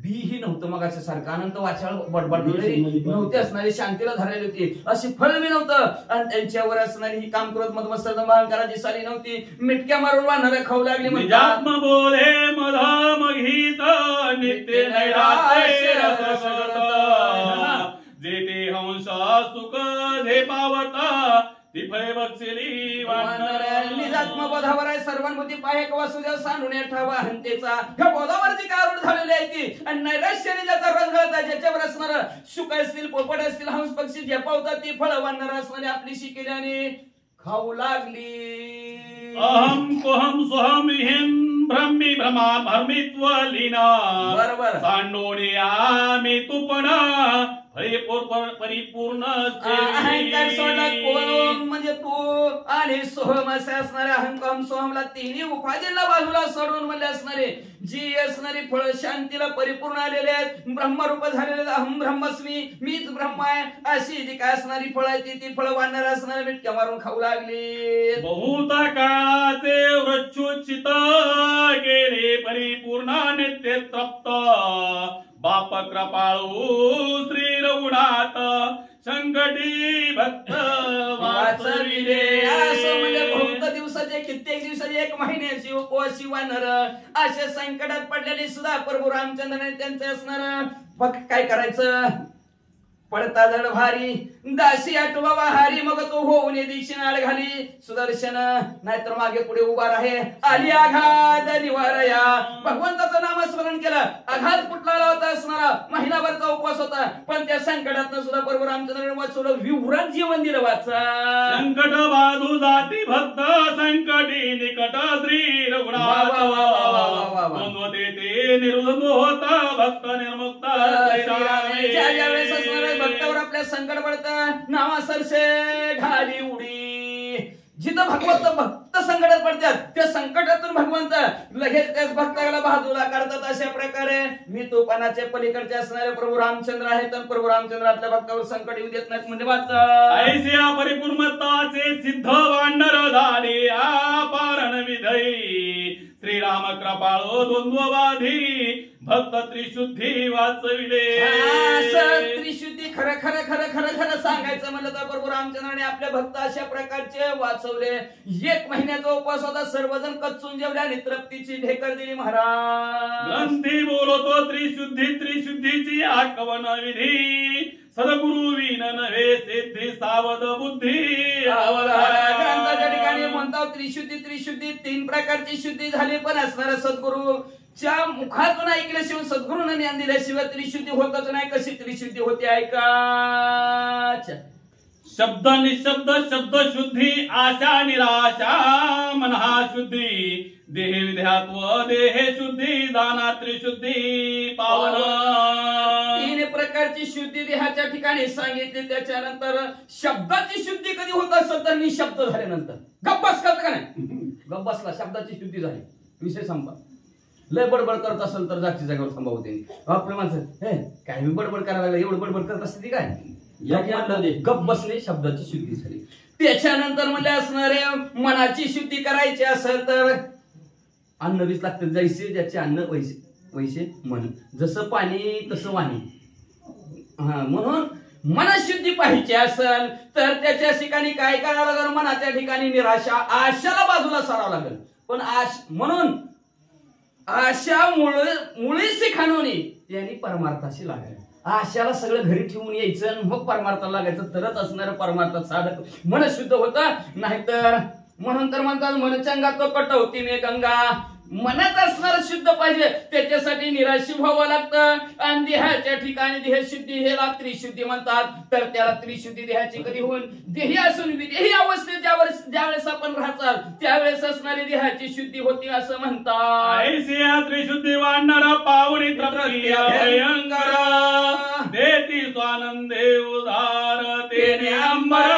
बीही नव्हतं. मग असं सारखं अनंत वाचाळ बडबडलेली नव्हते असणारी शांतीला धरलेली होती अशी फळ बी नव्हतं आणि त्यांच्यावर असणारी ही काम क्रोध मद मत्सर अहंकाराची साली नव्हती. मिटक्या मारून वानर खाऊ लागली म्हणजे आत्म बोले मध मघीत नित्य नैराश्य जे ते हंस सुख जे पावता ती फळे बक्षिली वानर निजात्मबोधावर आहे सर्वांमध्ये पायक वासुदेव सांडून ठेवा हंतेचा ह्या बोधावरची कारूढ झालेली आहे ती आणि नैराश्याने ज्याचा रस गळता ज्याच्यावर असणार शुक असतील पोपट असतील हंस पक्षी जे पावतात ती फळं वानर असणारी आपलीशी केल्याने खाऊ लागली. अहम कोहम सोहम हिम ब्रह्मी भ्रमा भ्रमित्व लीना बरोबर सांडोणी आम्ही तुपणा परिपूर्ण अहंकार सोडला कोम म्हणजे तू आणि सोहम असे असणारे अहंकार सोहमला तिन्ही उपाधींना बाजूला सोडून म्हणले असणारे जी असणारी फळ शांतीला परिपूर्ण आलेले आहेत ब्रह्मरूप झालेले अहम ब्रह्मस्मी मीच ब्रह्म आहे अशी जी काय असणारी फळ आहे ती फळ वाढणार असणारे मिटक्या मारून खाऊ लागली. बहुता काळाचे वृक्षुचित गेले परिपूर्ण नित्य तृप्त बाप कृपाळू श्री रघुनाथ संकटी भक्त वाचविले. असं म्हणजे बहुत दिवसाचे कित्येक दिवसाचे 1 महिन्याची उपवासी वानर अशा संकटात पडलेली सुद्धा प्रभू रामचंद्राने त्यांचे असणार फक्त काय करायचं पडता जड भारी दासी आठवा हारी मग तो होऊन दीक्षिण आड घाली सुदर्शन नाहीतर मागे पुढे उभा राहे आली आघात निवारया भगवंताचं नामस्मरण केलं. आघात कुठला होता असणारा महिनाभरचा उपवास होता पण त्या संकटात सुद्धा प्रभू रामचंद्राने वाचवलं विवरात जीवन दिलं. वाचा संकट बाजू जाती भक्त संकटी निकट श्री रघुनाथ ते निर्वंद होता भक्त निर्मुक्त ज्यावेळेस असणाऱ्या भक्तावर आपल्या संकट पडतं नावा सरसे घाली उडी. जिथं भक्त संकटात पडतात त्या संकटातून भगवंत लगेच त्याच भक्ताला बाजूला काढतात. अशा प्रकारे मी तोपणाच्या पलीकडचे असणारे प्रभू रामचंद्र आहेत आणि प्रभू रामचंद्र आपल्या भक्तावर संकट येऊ देत नाहीत म्हणजे वाचा ऐसिया परिपूर्णताचे सिद्ध वानर झाले आपारण विधई श्रीराम कृपाळो द्वंद्ववाधी भक्त त्रिशुद्धी वाचविले. त्रिशुद्धी खरं खरं खरं खरं खरं सांगायचं म्हणलं तर बरोबर रामचंद्राने आपले भक्त अशा प्रकारचे वाचवले. 1 महिन्याचा उपवास होता. सर्वजण कच्चून जेवले आणि तृप्तीची ढेकर दिली महाराज. ग्रंथी बोलतो त्रिशुद्धीची आकवन विधी सद्गुरु विन नव्हे सिद्धी सावध बुद्धी ग्रंथाच्या ठिकाणी म्हणतात त्रिशुद्धी 3 प्रकारची शुद्धी झाली. पण असणाऱ्या सद्गुरूच्या मुखातून ऐकल्याशिवाय सद्गुरूने ज्ञान दिल्याशिवाय त्रिशुद्धी होतच नाही. कशी त्रिशुद्धी होते ऐका. शब्द निशब्द शब्द शुद्धी आशा निराशा मनहा शुद्धी देह विध्यात्व देह शुद्धी दाना त्रिशुद्धी पावन. 3 प्रकारची शुद्धी देहाच्या ठिकाणी सांगितली. त्याच्यानंतर शब्दाची शुद्धी कधी होत असेल तर निशब्द झाल्यानंतर. गप्पस करत का नाही. गप्पसला शब्दाची शुद्धी झाली विषय संपा. लय बडबड करत असेल तर जागच्या जागेवर थांबवते. आपल्या माणसं हे काय मी बडबड करायला लागला एवढं बडबड करत असते ती काय गप बसले शब्दाची शुद्धी झाली. त्याच्यानंतर म्हणजे असणारे मनाची शुद्धी करायची असेल तर अन्न वीस लागतं. जैसे ज्याचे अन्न वैसे वैसे मन. जसं पाणी तसं वाणी. म्हणून मनशुद्धी पाहिजे असेल तर त्याच्या ठिकाणी काय करावं लागेल. मनाच्या ठिकाणी निराशा आशाला बाजूला सारावं लागेल. पण म्हणून आशा मुळीशी खाणवणी त्यांनी परमार्थाशी लागायला. आशाला सगळं घरी ठेवून यायचं मग परमार्थाला लागायचं तरच असणारं परमार्थात साधक मन शुद्ध होतं. नाहीतर म्हणून तर म्हणतात मनचंगा तो कटवती मे गंगा. मनात असणार शुद्ध पाहिजे. त्याच्यासाठी निराशी व्हावं लागतं. आणि देहाच्या ठिकाणी देहशुद्धी ह्याला त्रिशुद्धी म्हणतात. तर त्याला त्रिशुद्धी देहाची कधी होऊन देही असून विदेही अवस्थेत ज्यावेळेस आपण राहतात त्यावेळेस असणारी देहाची शुद्धी होती असं म्हणतात. त्रिशुद्धी वाढणारा पावनी भयंकर देती स्वानंदे उदार तेने अंबर.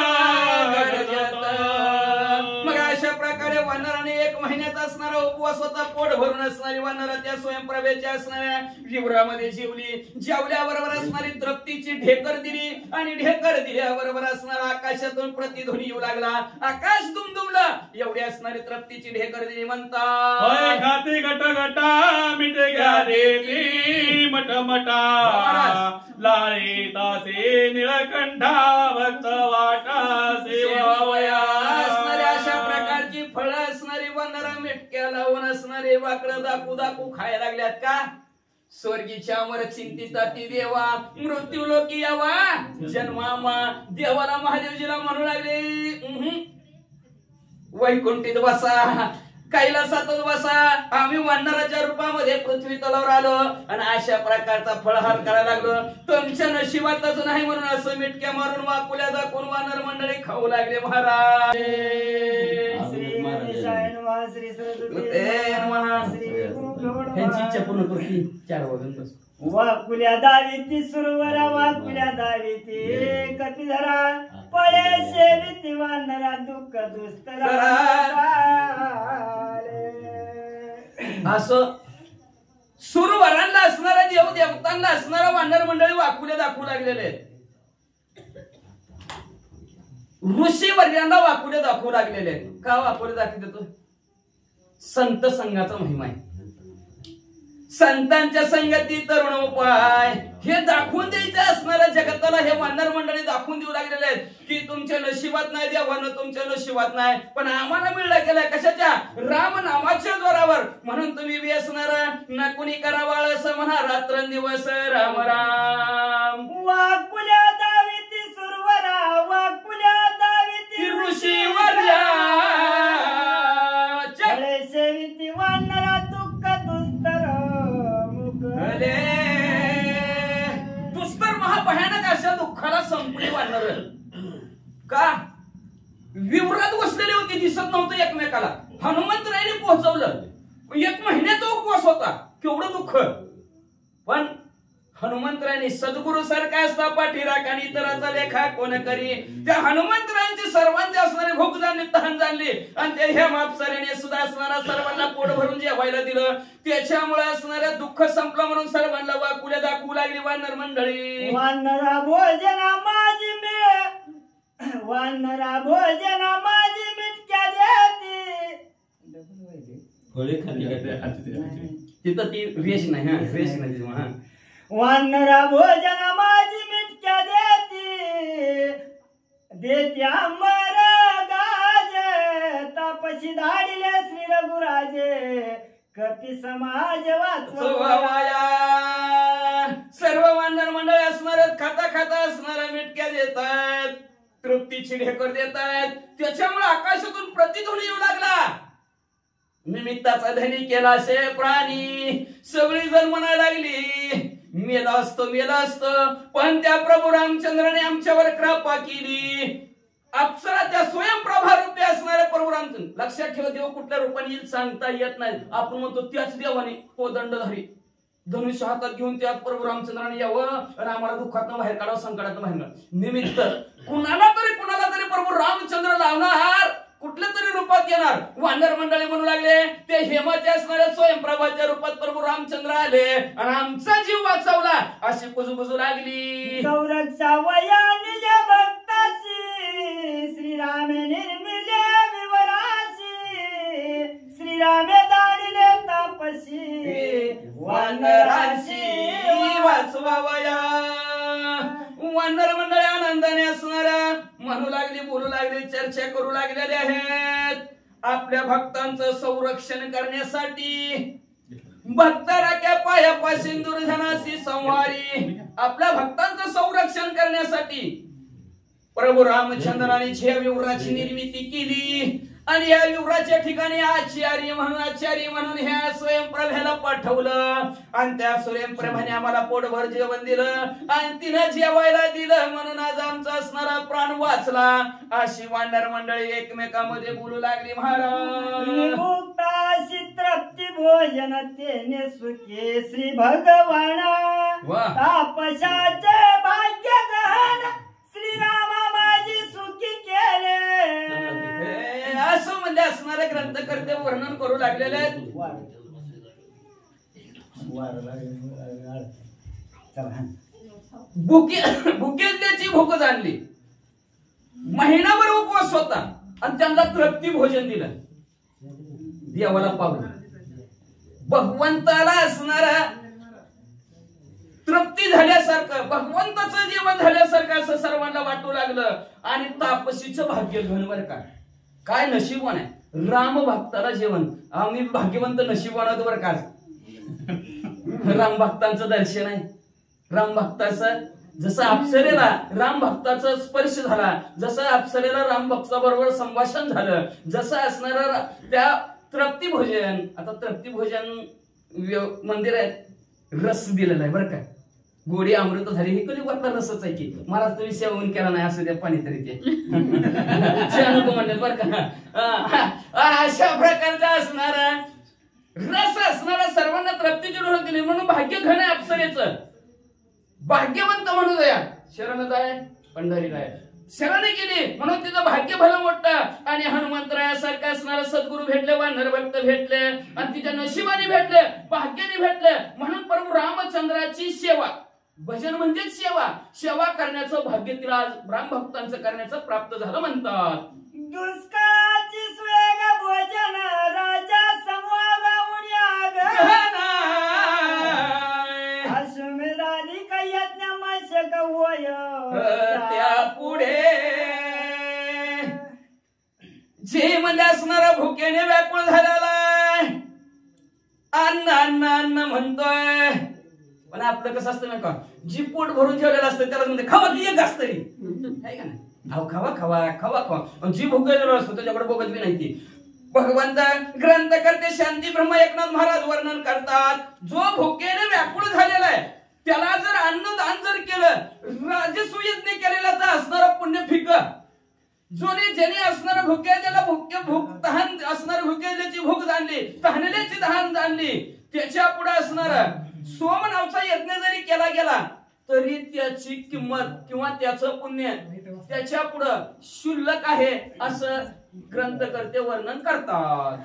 मग अशा प्रकारे वानराने 1 महिन्याचा असणारा उपवास होता. पोट भरून असणारी वानर त्या स्वयंप्रभेच्या असणाऱ्या जीवरामध्ये जेवली. जेवल्याबरोबर असणारी तृप्तीची ढेकर दिली. आणि ढेकर दिल्याबरोबर असणारा आकाशातून प्रतिध्वनी येऊ लागला. आकाश दुमदुमलं. एवढी असणारी तृप्तीची ढेकर दिली म्हणतात. खाते गट गटा मिटे घ्या देवी मठ मटा लाळे तासे निळकंठा भक्त वाटा सेवावया. असणाऱ्या अशा प्रकारची फळं असणारी वानरा मिटक्या लावून असणारे वाकडं दाखू दाखू खायला लागल्यात का. स्वर्गीच्या अमर चिंतिता ती देवा मृत्यू लोकी यावा जन्मामा. देवाला महादेवजीला म्हणू लागले वैकुंठीत बसा कैलासातच बसा. आम्ही वानराच्या रूपामध्ये पृथ्वी तलावर आलो आणि अशा प्रकारचा फळहार करायला लागलो. तुमच्या नशिबातच नाही म्हणून असं मिटक्या मारून वाकुल्या दाखवून वानर मंडळी खाऊ लागले महाराज. ह्यांची इच्छा पूर्ण करती 4 वाजून बस. वाकुल्या दावीती सुरवरा वाकुल्या दावीती कपिधरा पळे सेविती वानरा दुःख दुस्तरा. असं सुरवरांना असणारा देव देवतांना असणारा वानर मंडळी वाकुल्या दाखवू लागलेले आहेत. ऋषी वर्यांना वाकुल्या दाखवू लागलेले आहेत. का वाकुल्या दाखवतो. संत संघाचा महिमा आहे. संतांच्या संगती तरुण उपाय हे दाखवून द्यायचं असणाऱ्या जगताला हे वानर मंडळी दाखवून देऊ लागलेले आहेत की तुमच्या नशिबात नाही देवानं तुमच्या नशिबात नाही. पण आम्हाला मिळला गेलाय कशाच्या राम नामाच्या जोरावर. म्हणून तुम्ही बी असणार ना कुणी करावाळ असं म्हणा रात्रंदिवस राम राम. वाकुल्या दावीती सुरवरा वाकुल्या दावीती ऋषी वर्या सेविती वानरा दुःख दुस्तर दुस्तर महाभयानक अशा दुःखाला संपली वानर. का विवरात बसलेली होती दिसत नव्हतं एकमेकाला. हनुमंतरायाने पोहोचवलं. 1 महिन्याचा उपवास होता. केवढं दुःख. पण हनुमंतरायांनी सद्गुरु सारखा असता पाठीराखाने इतराचा लेखा कोण करी. त्या हनुमंतरायांची सर्वांची असणारी भूक जाणली तहान जाणली आणि ते ह्या मापसाऱ्याने सुद्धा असणारा सर्वांना पोट भरून जेवायला दिलं. त्याच्यामुळे असणाऱ्या दुःख संपलं म्हणून सर्वांना वाकुल्या दाखवू लागली वानर मंडळी. वानरा भोजना माझी वानरा भोजना माझी मिटक्या देती. फळे खाली तिथं ती रेष नाही. रेष नाही. वानरा भोजना माझी मिटक्या दे देत्या मर गाज तापशी धाडिले श्री रघुराजे कपी समाज वाचवाया सर्व वानर मंडळी असणार खाता खाता असणाऱ्या मिटक्या देतात तृप्तीची ढेकर देतात त्याच्यामुळे आकाशातून प्रतिध्वनी येऊ लागला निमित्ताचा धनी केला असे प्राणी सगळी जण म्हणायला लागली मेला असतं पण त्या प्रभू रामचंद्राने आमच्यावर कृपा केली अप्सरा त्या स्वयंप्रभा रूपी असणाऱ्या प्रभू रामचंद्र लक्षात ठेवा देव कुठल्या रूपाने येईल सांगता येत नाही आपण म्हणतो त्याच देवाने कोदंडधारी धनुष्य हातात घेऊन त्याच प्रभू रामचंद्राने यावं आणि आम्हाला दुःखातनं बाहेर काढावं संकटातनं बाहेर काढावं निमित्त कुणाला तरी प्रभू रामचंद्र लावणार कुठल्या तरी रूपात येणार वानर मंडळी म्हणू लागले ते हेमाचे असणाऱ्या स्वयंप्रभाच्या रूपात प्रभू रामचंद्र आले आणि आमचा जीव वाचवला अशी कुजबुजू लागली संरक्षा वया निज भक्तासी श्रीरामे निर्मिले विवरासी श्रीरामे दाडिले तापसी वानरांशी वाचवावया वानर मंडळी आनंदाने असणाऱ्या म्हणू लागली बोलू लागली चर्चा करू लागलेले आहेत आपल्या भक्तांचं संरक्षण करण्यासाठी भक्ताराक्या पायापासून दुर्जनाशी संहारी आपल्या भक्तांचं संरक्षण करण्यासाठी प्रभू रामचंद्राने ज्या विवराची निर्मिती केली आणि या युवराच्या ठिकाणी आचार्य म्हणून ह्या स्वयंप्रभेला पाठवलं आणि त्या स्वयंप्रभेने आम्हाला पोटभर जेवण दिलं आणि तिनं जेवायला दिलं म्हणून आज आमचा असणारा प्राण वाचला अशी वानर मंडळी एकमेकांमध्ये बोलू लागली महाराज तृप्ती भोजन तेने सुखे श्री भगवाना तापशाचे भाग्य गहन श्रीरामा माझी सुखी केले असं म्हणजे असणारे ग्रंथकर्ते वर्णन करू लागलेले आहेत भुकेची भूक जाणली महिनाभर उपवास होता आणि त्यांना तृप्ती भोजन दिलं देवाला पाहून भगवंताला असणारा तृप्ती झाल्यासारखं भगवंताचं जीवन झाल्यासारखं असं सर्वांना वाटू लागलं आणि तापसीचं भाग्य घनवर काय नशीबवान आहे राम भक्ताला जेवण आम्ही भाग्यवंत नशीबवान होतो बरं का राम भक्तांचं दर्शन आहे राम भक्ताचं जसं अप्सरेला राम भक्ताचा स्पर्श झाला जसं अप्सरेला राम भक्ताबरोबर संभाषण झालं जसं असणारा त्या तृप्ती भोजन आता तृप्ती भोजन मंदिर आहे रस दिलेला आहे बरं का गोडी अमृत झाली हे कधी वाटणार रसच आहे की मला तुम्ही सेवन केला नाही असं त्या पाणी तरी ते नको म्हणतात बरं का अशा प्रकारचा असणारा रस असणारा सर्वांना तृप्तीची डोळा दिली म्हणून भाग्य घन आहे अप्सरेचं भाग्यवंत म्हणून या शरण आहे पंढरीला आहे शरणे गेली म्हणून तिचं भाग्य भलं मोठं आणि हनुमंतरायासारखं असणारा सद्गुरू भेटले वानर भक्त भेटले आणि तिच्या नशिबाने भेटले भाग्याने भेटले म्हणून प्रभू रामचंद्राची सेवा भजन म्हणजेच सेवा करण्याचं भाग्य तिला आज रामभक्तांचं करण्याचं प्राप्त झालं म्हणतात दुष्काळाची स्वेग भोजन राजा समोगाऊन याग अश्वमेधानी काही यज्ञ मशक होय त्या पुढे जे मध्ये असणारा भुकेने व्याकुळ झालेला अन्न अन्न अन्न म्हणतोय पण आपलं कसं असतं ना का जी पोट भरून ठेवलेलं असतं त्याला म्हणते खावा की एक असतं आहे का नाही अहो खावा खावा खावा खावा जी भुकेलेलं असतं त्याच्याकडे बघत बी नाही ती भगवंत ग्रंथ करते शांती ब्रह्म एकनाथ महाराज वर्णन करतात जो भुकेने व्याकुळ झालेला आहे त्याला जर अन्नदान जर केलं राजसूयज्ञ केलेला असणारा पुण्य फिक ज्याने असणारा भुके त्याला भूक तहान असणार भुकेल्याची भूक जाणली तहानल्याची तहान जाणली त्याच्या पुढे असणारा सोम नावचा यज्ञ जरी केला गेला तरी त्याची किंमत किंवा त्याचं पुण्य त्याच्या पुढं शुल्लक आहे असं ग्रंथकर्ते वर्णन करतात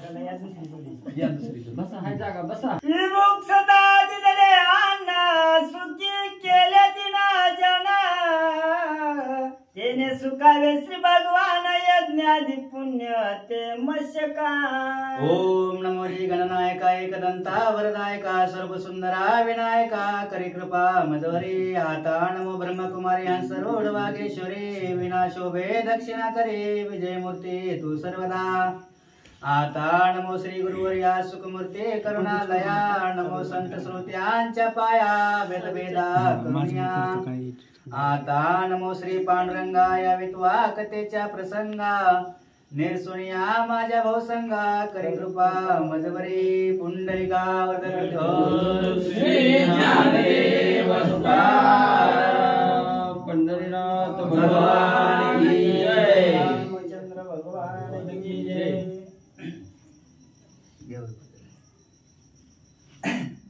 विमुख सदा दिलेले अन्न सुखी केले दिना जना तेने सुखावे श्री भगवान यज्ञादि पुण्य ते मशका। ओम नमो श्री गणनायका एकदंता वरदायका सर्व सुंदरा विनायका करी कृपा मधुरी। आता नमो ब्रह्मकुमारी हंस रोड वागेश्वरी विनाशोभे दक्षिणा करे विजयमूर्ती तू सर्वदा। आता नमो श्री गुरुवर्या सुखमूर्ती करुणालया नमो संत श्रोत्यांच्या पाया वेदवेदा करुण्या। आता नमो श्री पांडुरंगाया वित्वा कथेच्या प्रसंगा निर्सुनिया माझ्या भाऊसंगा करी कृपा मजबरी पुंडलिका वरद श्री ज्ञानदेव पंढरीनाथ भगवान की जय। रामचंद्र भगवान की जय।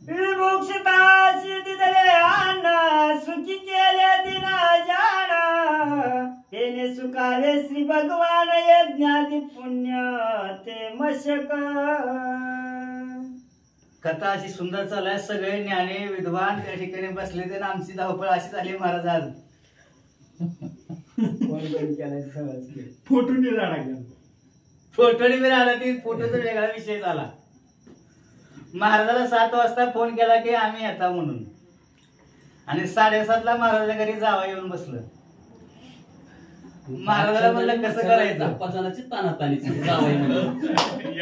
विमुक्षताशी दिले अन्न सुखी केले दिना जाणा। तेने सुखावे श्री भगवान यज्ञादि पुण्य ते मशक। कथा अशी सुंदर चालू सगळे ज्ञानी विद्वान त्या ठिकाणी बसले ते आमची धावपळ अशी झाली महाराज आज। फोटो नाही राडा गेला. फोटोने मी राहिला ती फोटोचा वेगळा विषय झाला। महाराजाला 7 वाजता फोन केला की आम्ही येता म्हणून आणि 7:30 ला महाराजाच्या घरी जावा येऊन बसलं। महाराजाला म्हणलं कसं करायचं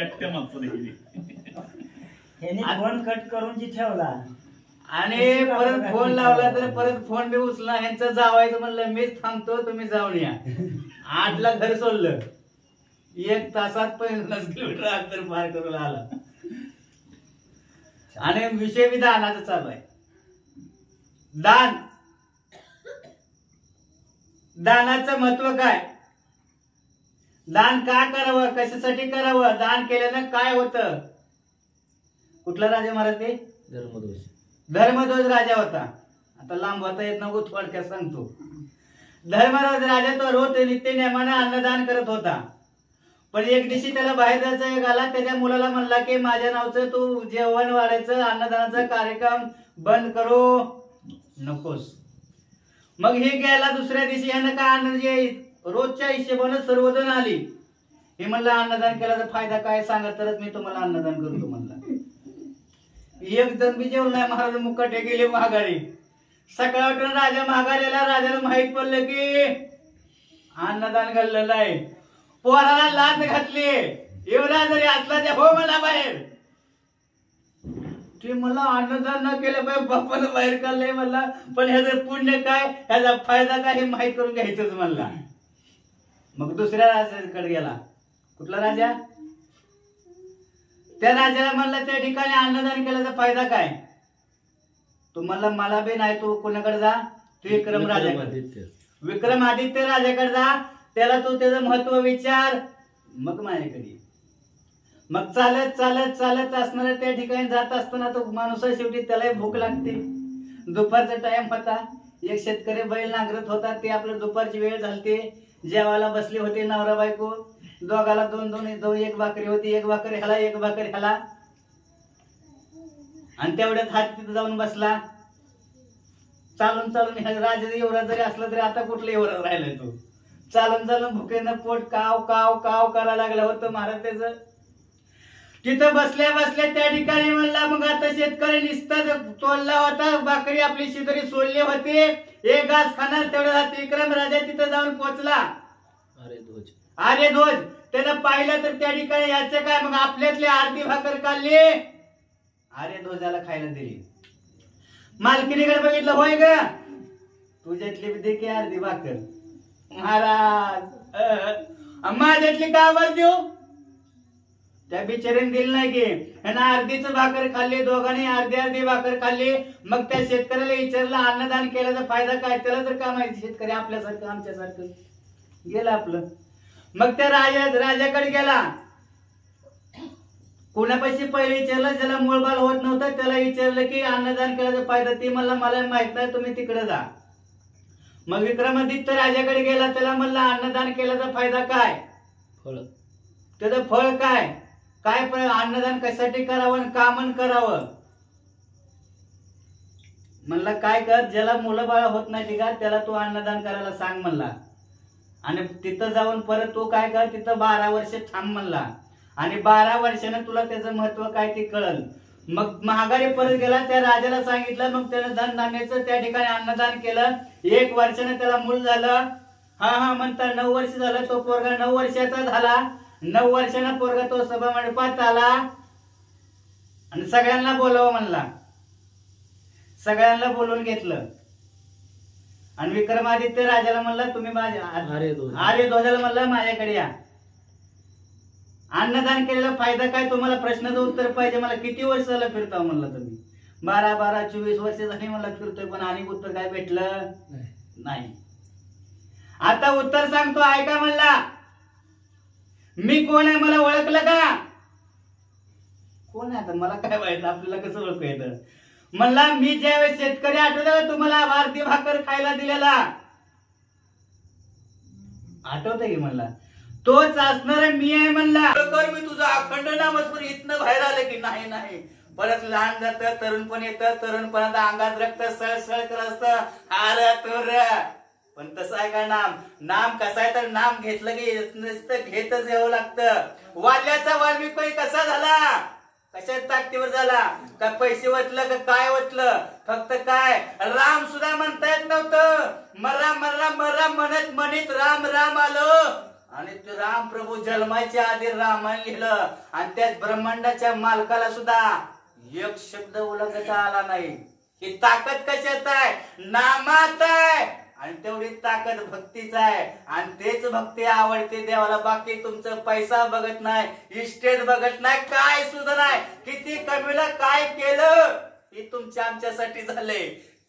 एकट्या माणसाने केली. ह्याने फोन कट करून जी ठेवला आणि परत फोन लावला तर परत फोन बी उचला ह्यांचं जावायचं म्हणलं मीच थांबतो तुम्ही जाऊन या। 8 ला घर सोडलं 1 तासात 50 किलोमीटर अंतर पार करून आला आणि विषय बी दानाचा चालू आहे। दान दानाचं महत्व काय दान का करावं कशासाठी करावं दान केल्यानं काय होतं। कुठला राजा महाराज ते धर्मध्वज राजा होता। आता लांब होता येत नको थोडक्यात सांगतो। धर्मध्वज राजा तो रोज नित्य नेमाने अन्नदान करत होता। पण एक दिवशी त्याला बाहेर जायचा एक आला त्याच्या मुलाला म्हणला की माझ्या नावचं तू जेवण वाढायचं अन्नदानाचा कार्यक्रम बंद करू नकोस। मग हे गेला दुसऱ्या दिवशी यानं का रोजच्या हिशोबानं सर्वजण आली। हे म्हणलं अन्नदान केल्याचा फायदा काय सांगा तरच मी तुम्हाला अन्नदान करतो म्हणला। एक जण बी जेवण नाही महाराज मुकाटे गेले महागारी। सकाळ उठून राजा महागारीला राजाला माहित पडलं की अन्नदान घाललेलं आहे। पोराला लाच घातली एवढा जरी असला ते हो म्हणा बाहेर ते मला अन्नदान न केलं पाहिजे बापानं बाहेर काढलंय म्हणला। पण ह्याचं पुण्य काय ह्याचा फायदा काय हे माहित करून घ्यायचंच म्हणला। मग दुसऱ्या राजाकडे गेला। कुठला राजा त्या राजाला म्हणलं त्या ठिकाणी अन्नदान केल्याचा फायदा काय तो म्हणला मला बी नाही तू कोणाकडे जा तू विक्रमादित्य राजाकडे जा त्याला तू त्याचं महत्व विचार मग माझ्याकडे। मग चालत चालत चालत असणाऱ्या त्या ठिकाणी जात असताना तो माणूस शेवटी त्यालाही भूक लागते। दुपारचा टाइम होता एक शेतकरी बैल नांगरत होता ते आपलं दुपारची वेळ झालते जेवायला बसले होते नवरा बायको दोघाला दोन एक भाकरी होती एक भाकरी ह्याला एक भाकरी ह्याला आणि तेवढ्यात हात तिथे जाऊन बसला। चालून चालून राजा एवढा जरी असला तरी आता कुठलं एवढं राहिलाय तो चालून चालून भुकेनं पोट काव काव काव करायला लागलं होतं महाराज त्याचं। तिथं बसल्या बसल्या त्या ठिकाणी म्हणला मग आता शेतकरी निस्ता तोडला होता भाकरी आपली शिदरी सोडली होती एक घास खाणार तेवढा विक्रम राजा तिथं जाऊन पोहोचला। अरे ध्वज त्यानं पाहिलं तर त्या ठिकाणी याचं काय मग आपल्यातली अर्धी भाकर काढली अरे ध्वजाला खायला दिली। मालकीनीकडे बघितलं होय ग तुझ्यातली दे की अर्धी भाकर महाराज माझ्यातली का बर देऊ त्या बिचारीने दिली नाही की अर्धीच भाकर खाल्ली दोघांनी अर्धी अर्धी भाकर खाल्ली। मग त्या शेतकऱ्याला विचारलं अन्नदान केल्याचा फायदा काय त्याला तर काय माहिती शेतकरी आपल्यासारखं आमच्यासारखं गेलं आपलं। मग त्या राजाकडे गेला कुणापाशी पहिले विचारलं ज्याला मूळबाल होत नव्हतं त्याला विचारलं की अन्नदान केल्याचा फायदा ते मला माहित नाही तुम्ही तिकडे जा। मग विक्रमादित्य राजाकडे गेला त्याला म्हणला अन्नदान केल्याचा फायदा काय फळ त्याचं फळ काय काय अन्नदान कशासाठी करावं कामन करावं म्हणला काय कर ज्याला मुलं बाळ होत नाही का त्याला तू अन्नदान करायला सांग म्हणला। आणि तिथं जाऊन परत तू काय कर, तिथं 12 वर्ष थांब म्हणला आणि 12 वर्षाने तुला त्याचं महत्व काय ते कळल. मग महागारी परत गेला, त्या राजाला सांगितलं. मग त्यानं धन धान्याचं त्या ठिकाणी अन्नदान केलं. 1 वर्षाने त्याला मूल झालं. हा म्हणता 9 वर्ष झालं. तो पोरगा 9 वर्षाचा झाला. 9 वर्षानं पोरगा तो सभा मंडपात आला आणि सगळ्यांना बोलावं म्हणला. सगळ्यांना बोलवून घेतलं आणि विक्रमादित्य राजाला म्हणला, तुम्ही माझ्या आर्यध्वजाला म्हणला माझ्याकडे या. अन्नदान केलेला फायदा काय, तुम्हाला प्रश्नाचं उत्तर पाहिजे. मला किती वर्ष झालं फिरता म्हणला तुम्ही. 12 24 वर्ष झाली मला फिरतोय, पण आणि उत्तर काय भेटलं नाही. आता उत्तर सांगतो, ऐका म्हणला. मी कोण आहे मला ओळखलं का? कोण आहे आता मला काय माहित, आपल्याला कसं ओळखू येतं. म्हणला मी ज्यावेळेस शेतकरी आठवतं तुम्हाला भारतीय भाकर खायला दिलेला, आठवत की म्हणला, तोच असणार मी आहे म्हणला. मी तुझा अखंड नामस्मरण इथनं बाहेर आलं की नाही. परत लहान जातं, तरुणपण येतं, तरुणपणात अंगात रक्त सळसळ करत असतं. अरे तुर पण तसं आहे का नाम कसं आहे तर नाम घेतलं की नुसतं घेतच यावं लागतं. वाल्याचा वाल्मिकी कसा झाला, कशात ताकदीवर झाला, का पैसे वतलं का काय वतलं, फक्त काय राम सुद्धा म्हणता येत नव्हतं. मर्रा म्हणत राम आलं आणि ते राम प्रभू जन्माच्या आधी रामायण लिहिलं आणि त्याच ब्रह्मांडाच्या मालकाला सुद्धा एक शब्द उलगता आला नाही. ही ताकद कशात आहे, नामात आहे. आणि तेवढी ताकद भक्तीच आहे आणि तेच भक्ती आवडते देवाला. बाकी तुमचं पैसा बघत नाही, इस्टेट बघत नाही, काय सुद्धा नाही. किती कमीला काय केलं हे तुमच्या आमच्यासाठी झाले.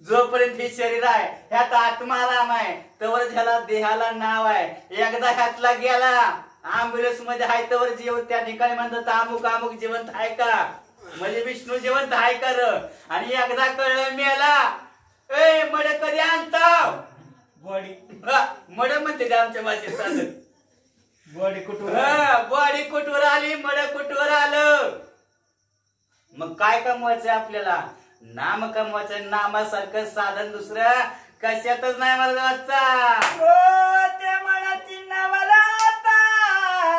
जोपर्यंत हे शरीर आहे ह्यात आत्माराम आहे, तवर ह्याला देहाला नाव आहे. एकदा ह्यातला गेला, अँब्युलन्स मध्ये आहे तवर जीव त्या ठिकाणी म्हणतात अमुक जिवंत आहे का, म्हणजे विष्णू जिवंत आहे का र. आणि एकदा कळलं मेला, ए मड कधी आणताव बॉडी, मड म्हणते ते आमच्या भाषेत चालत. बॉडी कुठवर आली, मड कुठवर आलं. मग काय कमवायचंय आपल्याला, नाम कमवायचं. नामासारखं साधन दुसरं कशातच नाही मला वाचा. ते म्हणती नवला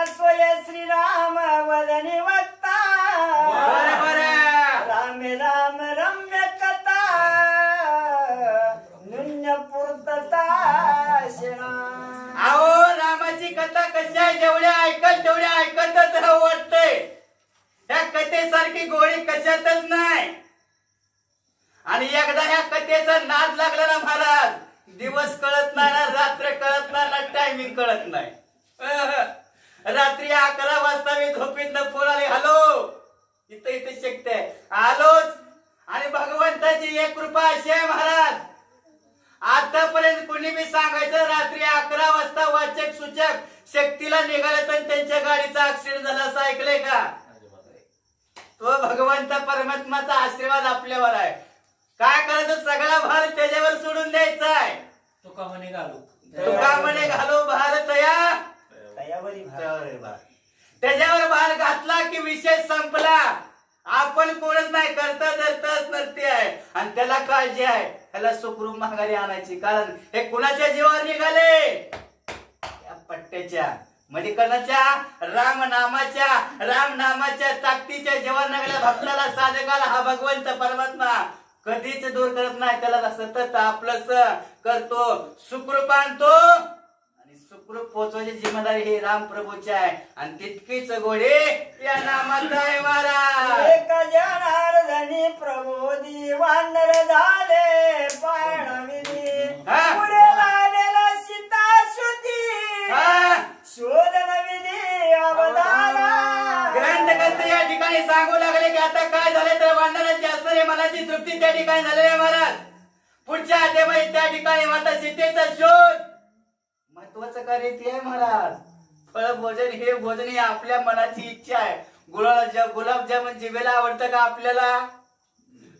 सोय श्रीराम वदनी वक्ता, राम रम्य कथा नुन्य पूर्तता शिणा. अहो रामाची कथा कशी आहे, जेवढ्या ऐकतच वाटतंय. ह्या कथेसारखी गोळी कशातच नाही. आणि एकदा ह्या कथेचा नाद लागला ना महाराज, दिवस कळत नाही ना, रात्र कळत नाही ना, टायमिंग कळत नाही. रात्री 11 वाजता मी झोपेतनं फोन आले, हॅलो इथे शक्य आहे, आलोच. आणि भगवंताची एक कृपा अशी आहे महाराज, आतापर्यंत कुणी बी सांगायचं रात्री 11 वाजता वाचक सूचक शक्तीला निघाले तर त्यांच्या गाडीचा ऍक्सिडेंट झाला असं ऐकलंय का? तो भगवंत परमात्माचा आशीर्वाद आपल्यावर आहे. काय करायचं, सगळा भार त्याच्यावर सोडून द्यायचा आहे. तुका म्हणे घालो भार त्याच्यावर भार घातला की विषय संपला. आपण कोणच नाही, करता धरताच नरते आहे आणि त्याला काळजी आहे. त्याला सुखरूप माघारी आणायची, कारण हे कुणाच्या जीवावर निघाले, या पट्ट्याच्या म्हणजे कणाच्या राम नामाच्या ताकदीच्या जीवावर निघाल्या भक्ताला, साधकाला हा भगवंत परमात्मा कधीच दूर करत नाही. त्याला सतत आपलंच करतो, सुखरूप आणतो आणि सुखरूप पोचवायची जिम्मेदारी ही राम प्रभूची आहे. आणि तितकीच गोडी या नामात आहे महाराज. एक जनार्दनी प्रबोधी वानर झाले पाणविधी, पुढे लागलेला सीता शोधन विधी अवधाना. ग्रंथकर्ते या ठिकाणी सांगू लागले की आता काय झाले तर वानरांची असणारी मनाची तृप्ती त्या ठिकाणी झालेली आहे महाराज. पुढच्या अध्यायामध्ये त्या ठिकाणी माता सीतेचा शोध, महत्वाचं कार्य ते आहे महाराज. फळ भोजन हे भोजन ही आपल्या मनाची इच्छा आहे. गुलाबजामुन जिभेला आवडतं का आपल्याला?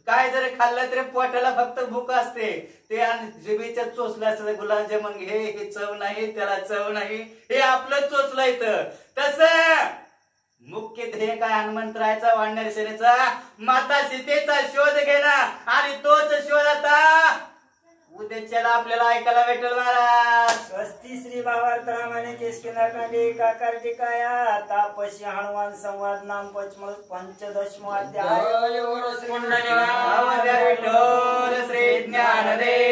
काय जर खाल्लं तरी पोटाला फक्त भूक असते. ते जिभेच्या चोचलं असतं गुलाबजामुन, हे चव नाही, त्याला चव नाही, हे आपलं चोचलं येतं. तसं मुख्य ध्येय काय हनुमंतरायाचा, वानर सेनेचा, माता सीतेचा शोध घेणं. आणि तोच शोध आता उद्याच्याला आपल्याला ऐकायला भेटेल महाराज. स्वस्ती श्री भावार्थ रामाने किष्किंधाकांडी काकार्तिकाया तापसी हनुमान संवाद नाम पंचदशमो अध्याय जय वर श्री श्री ज्ञानदेव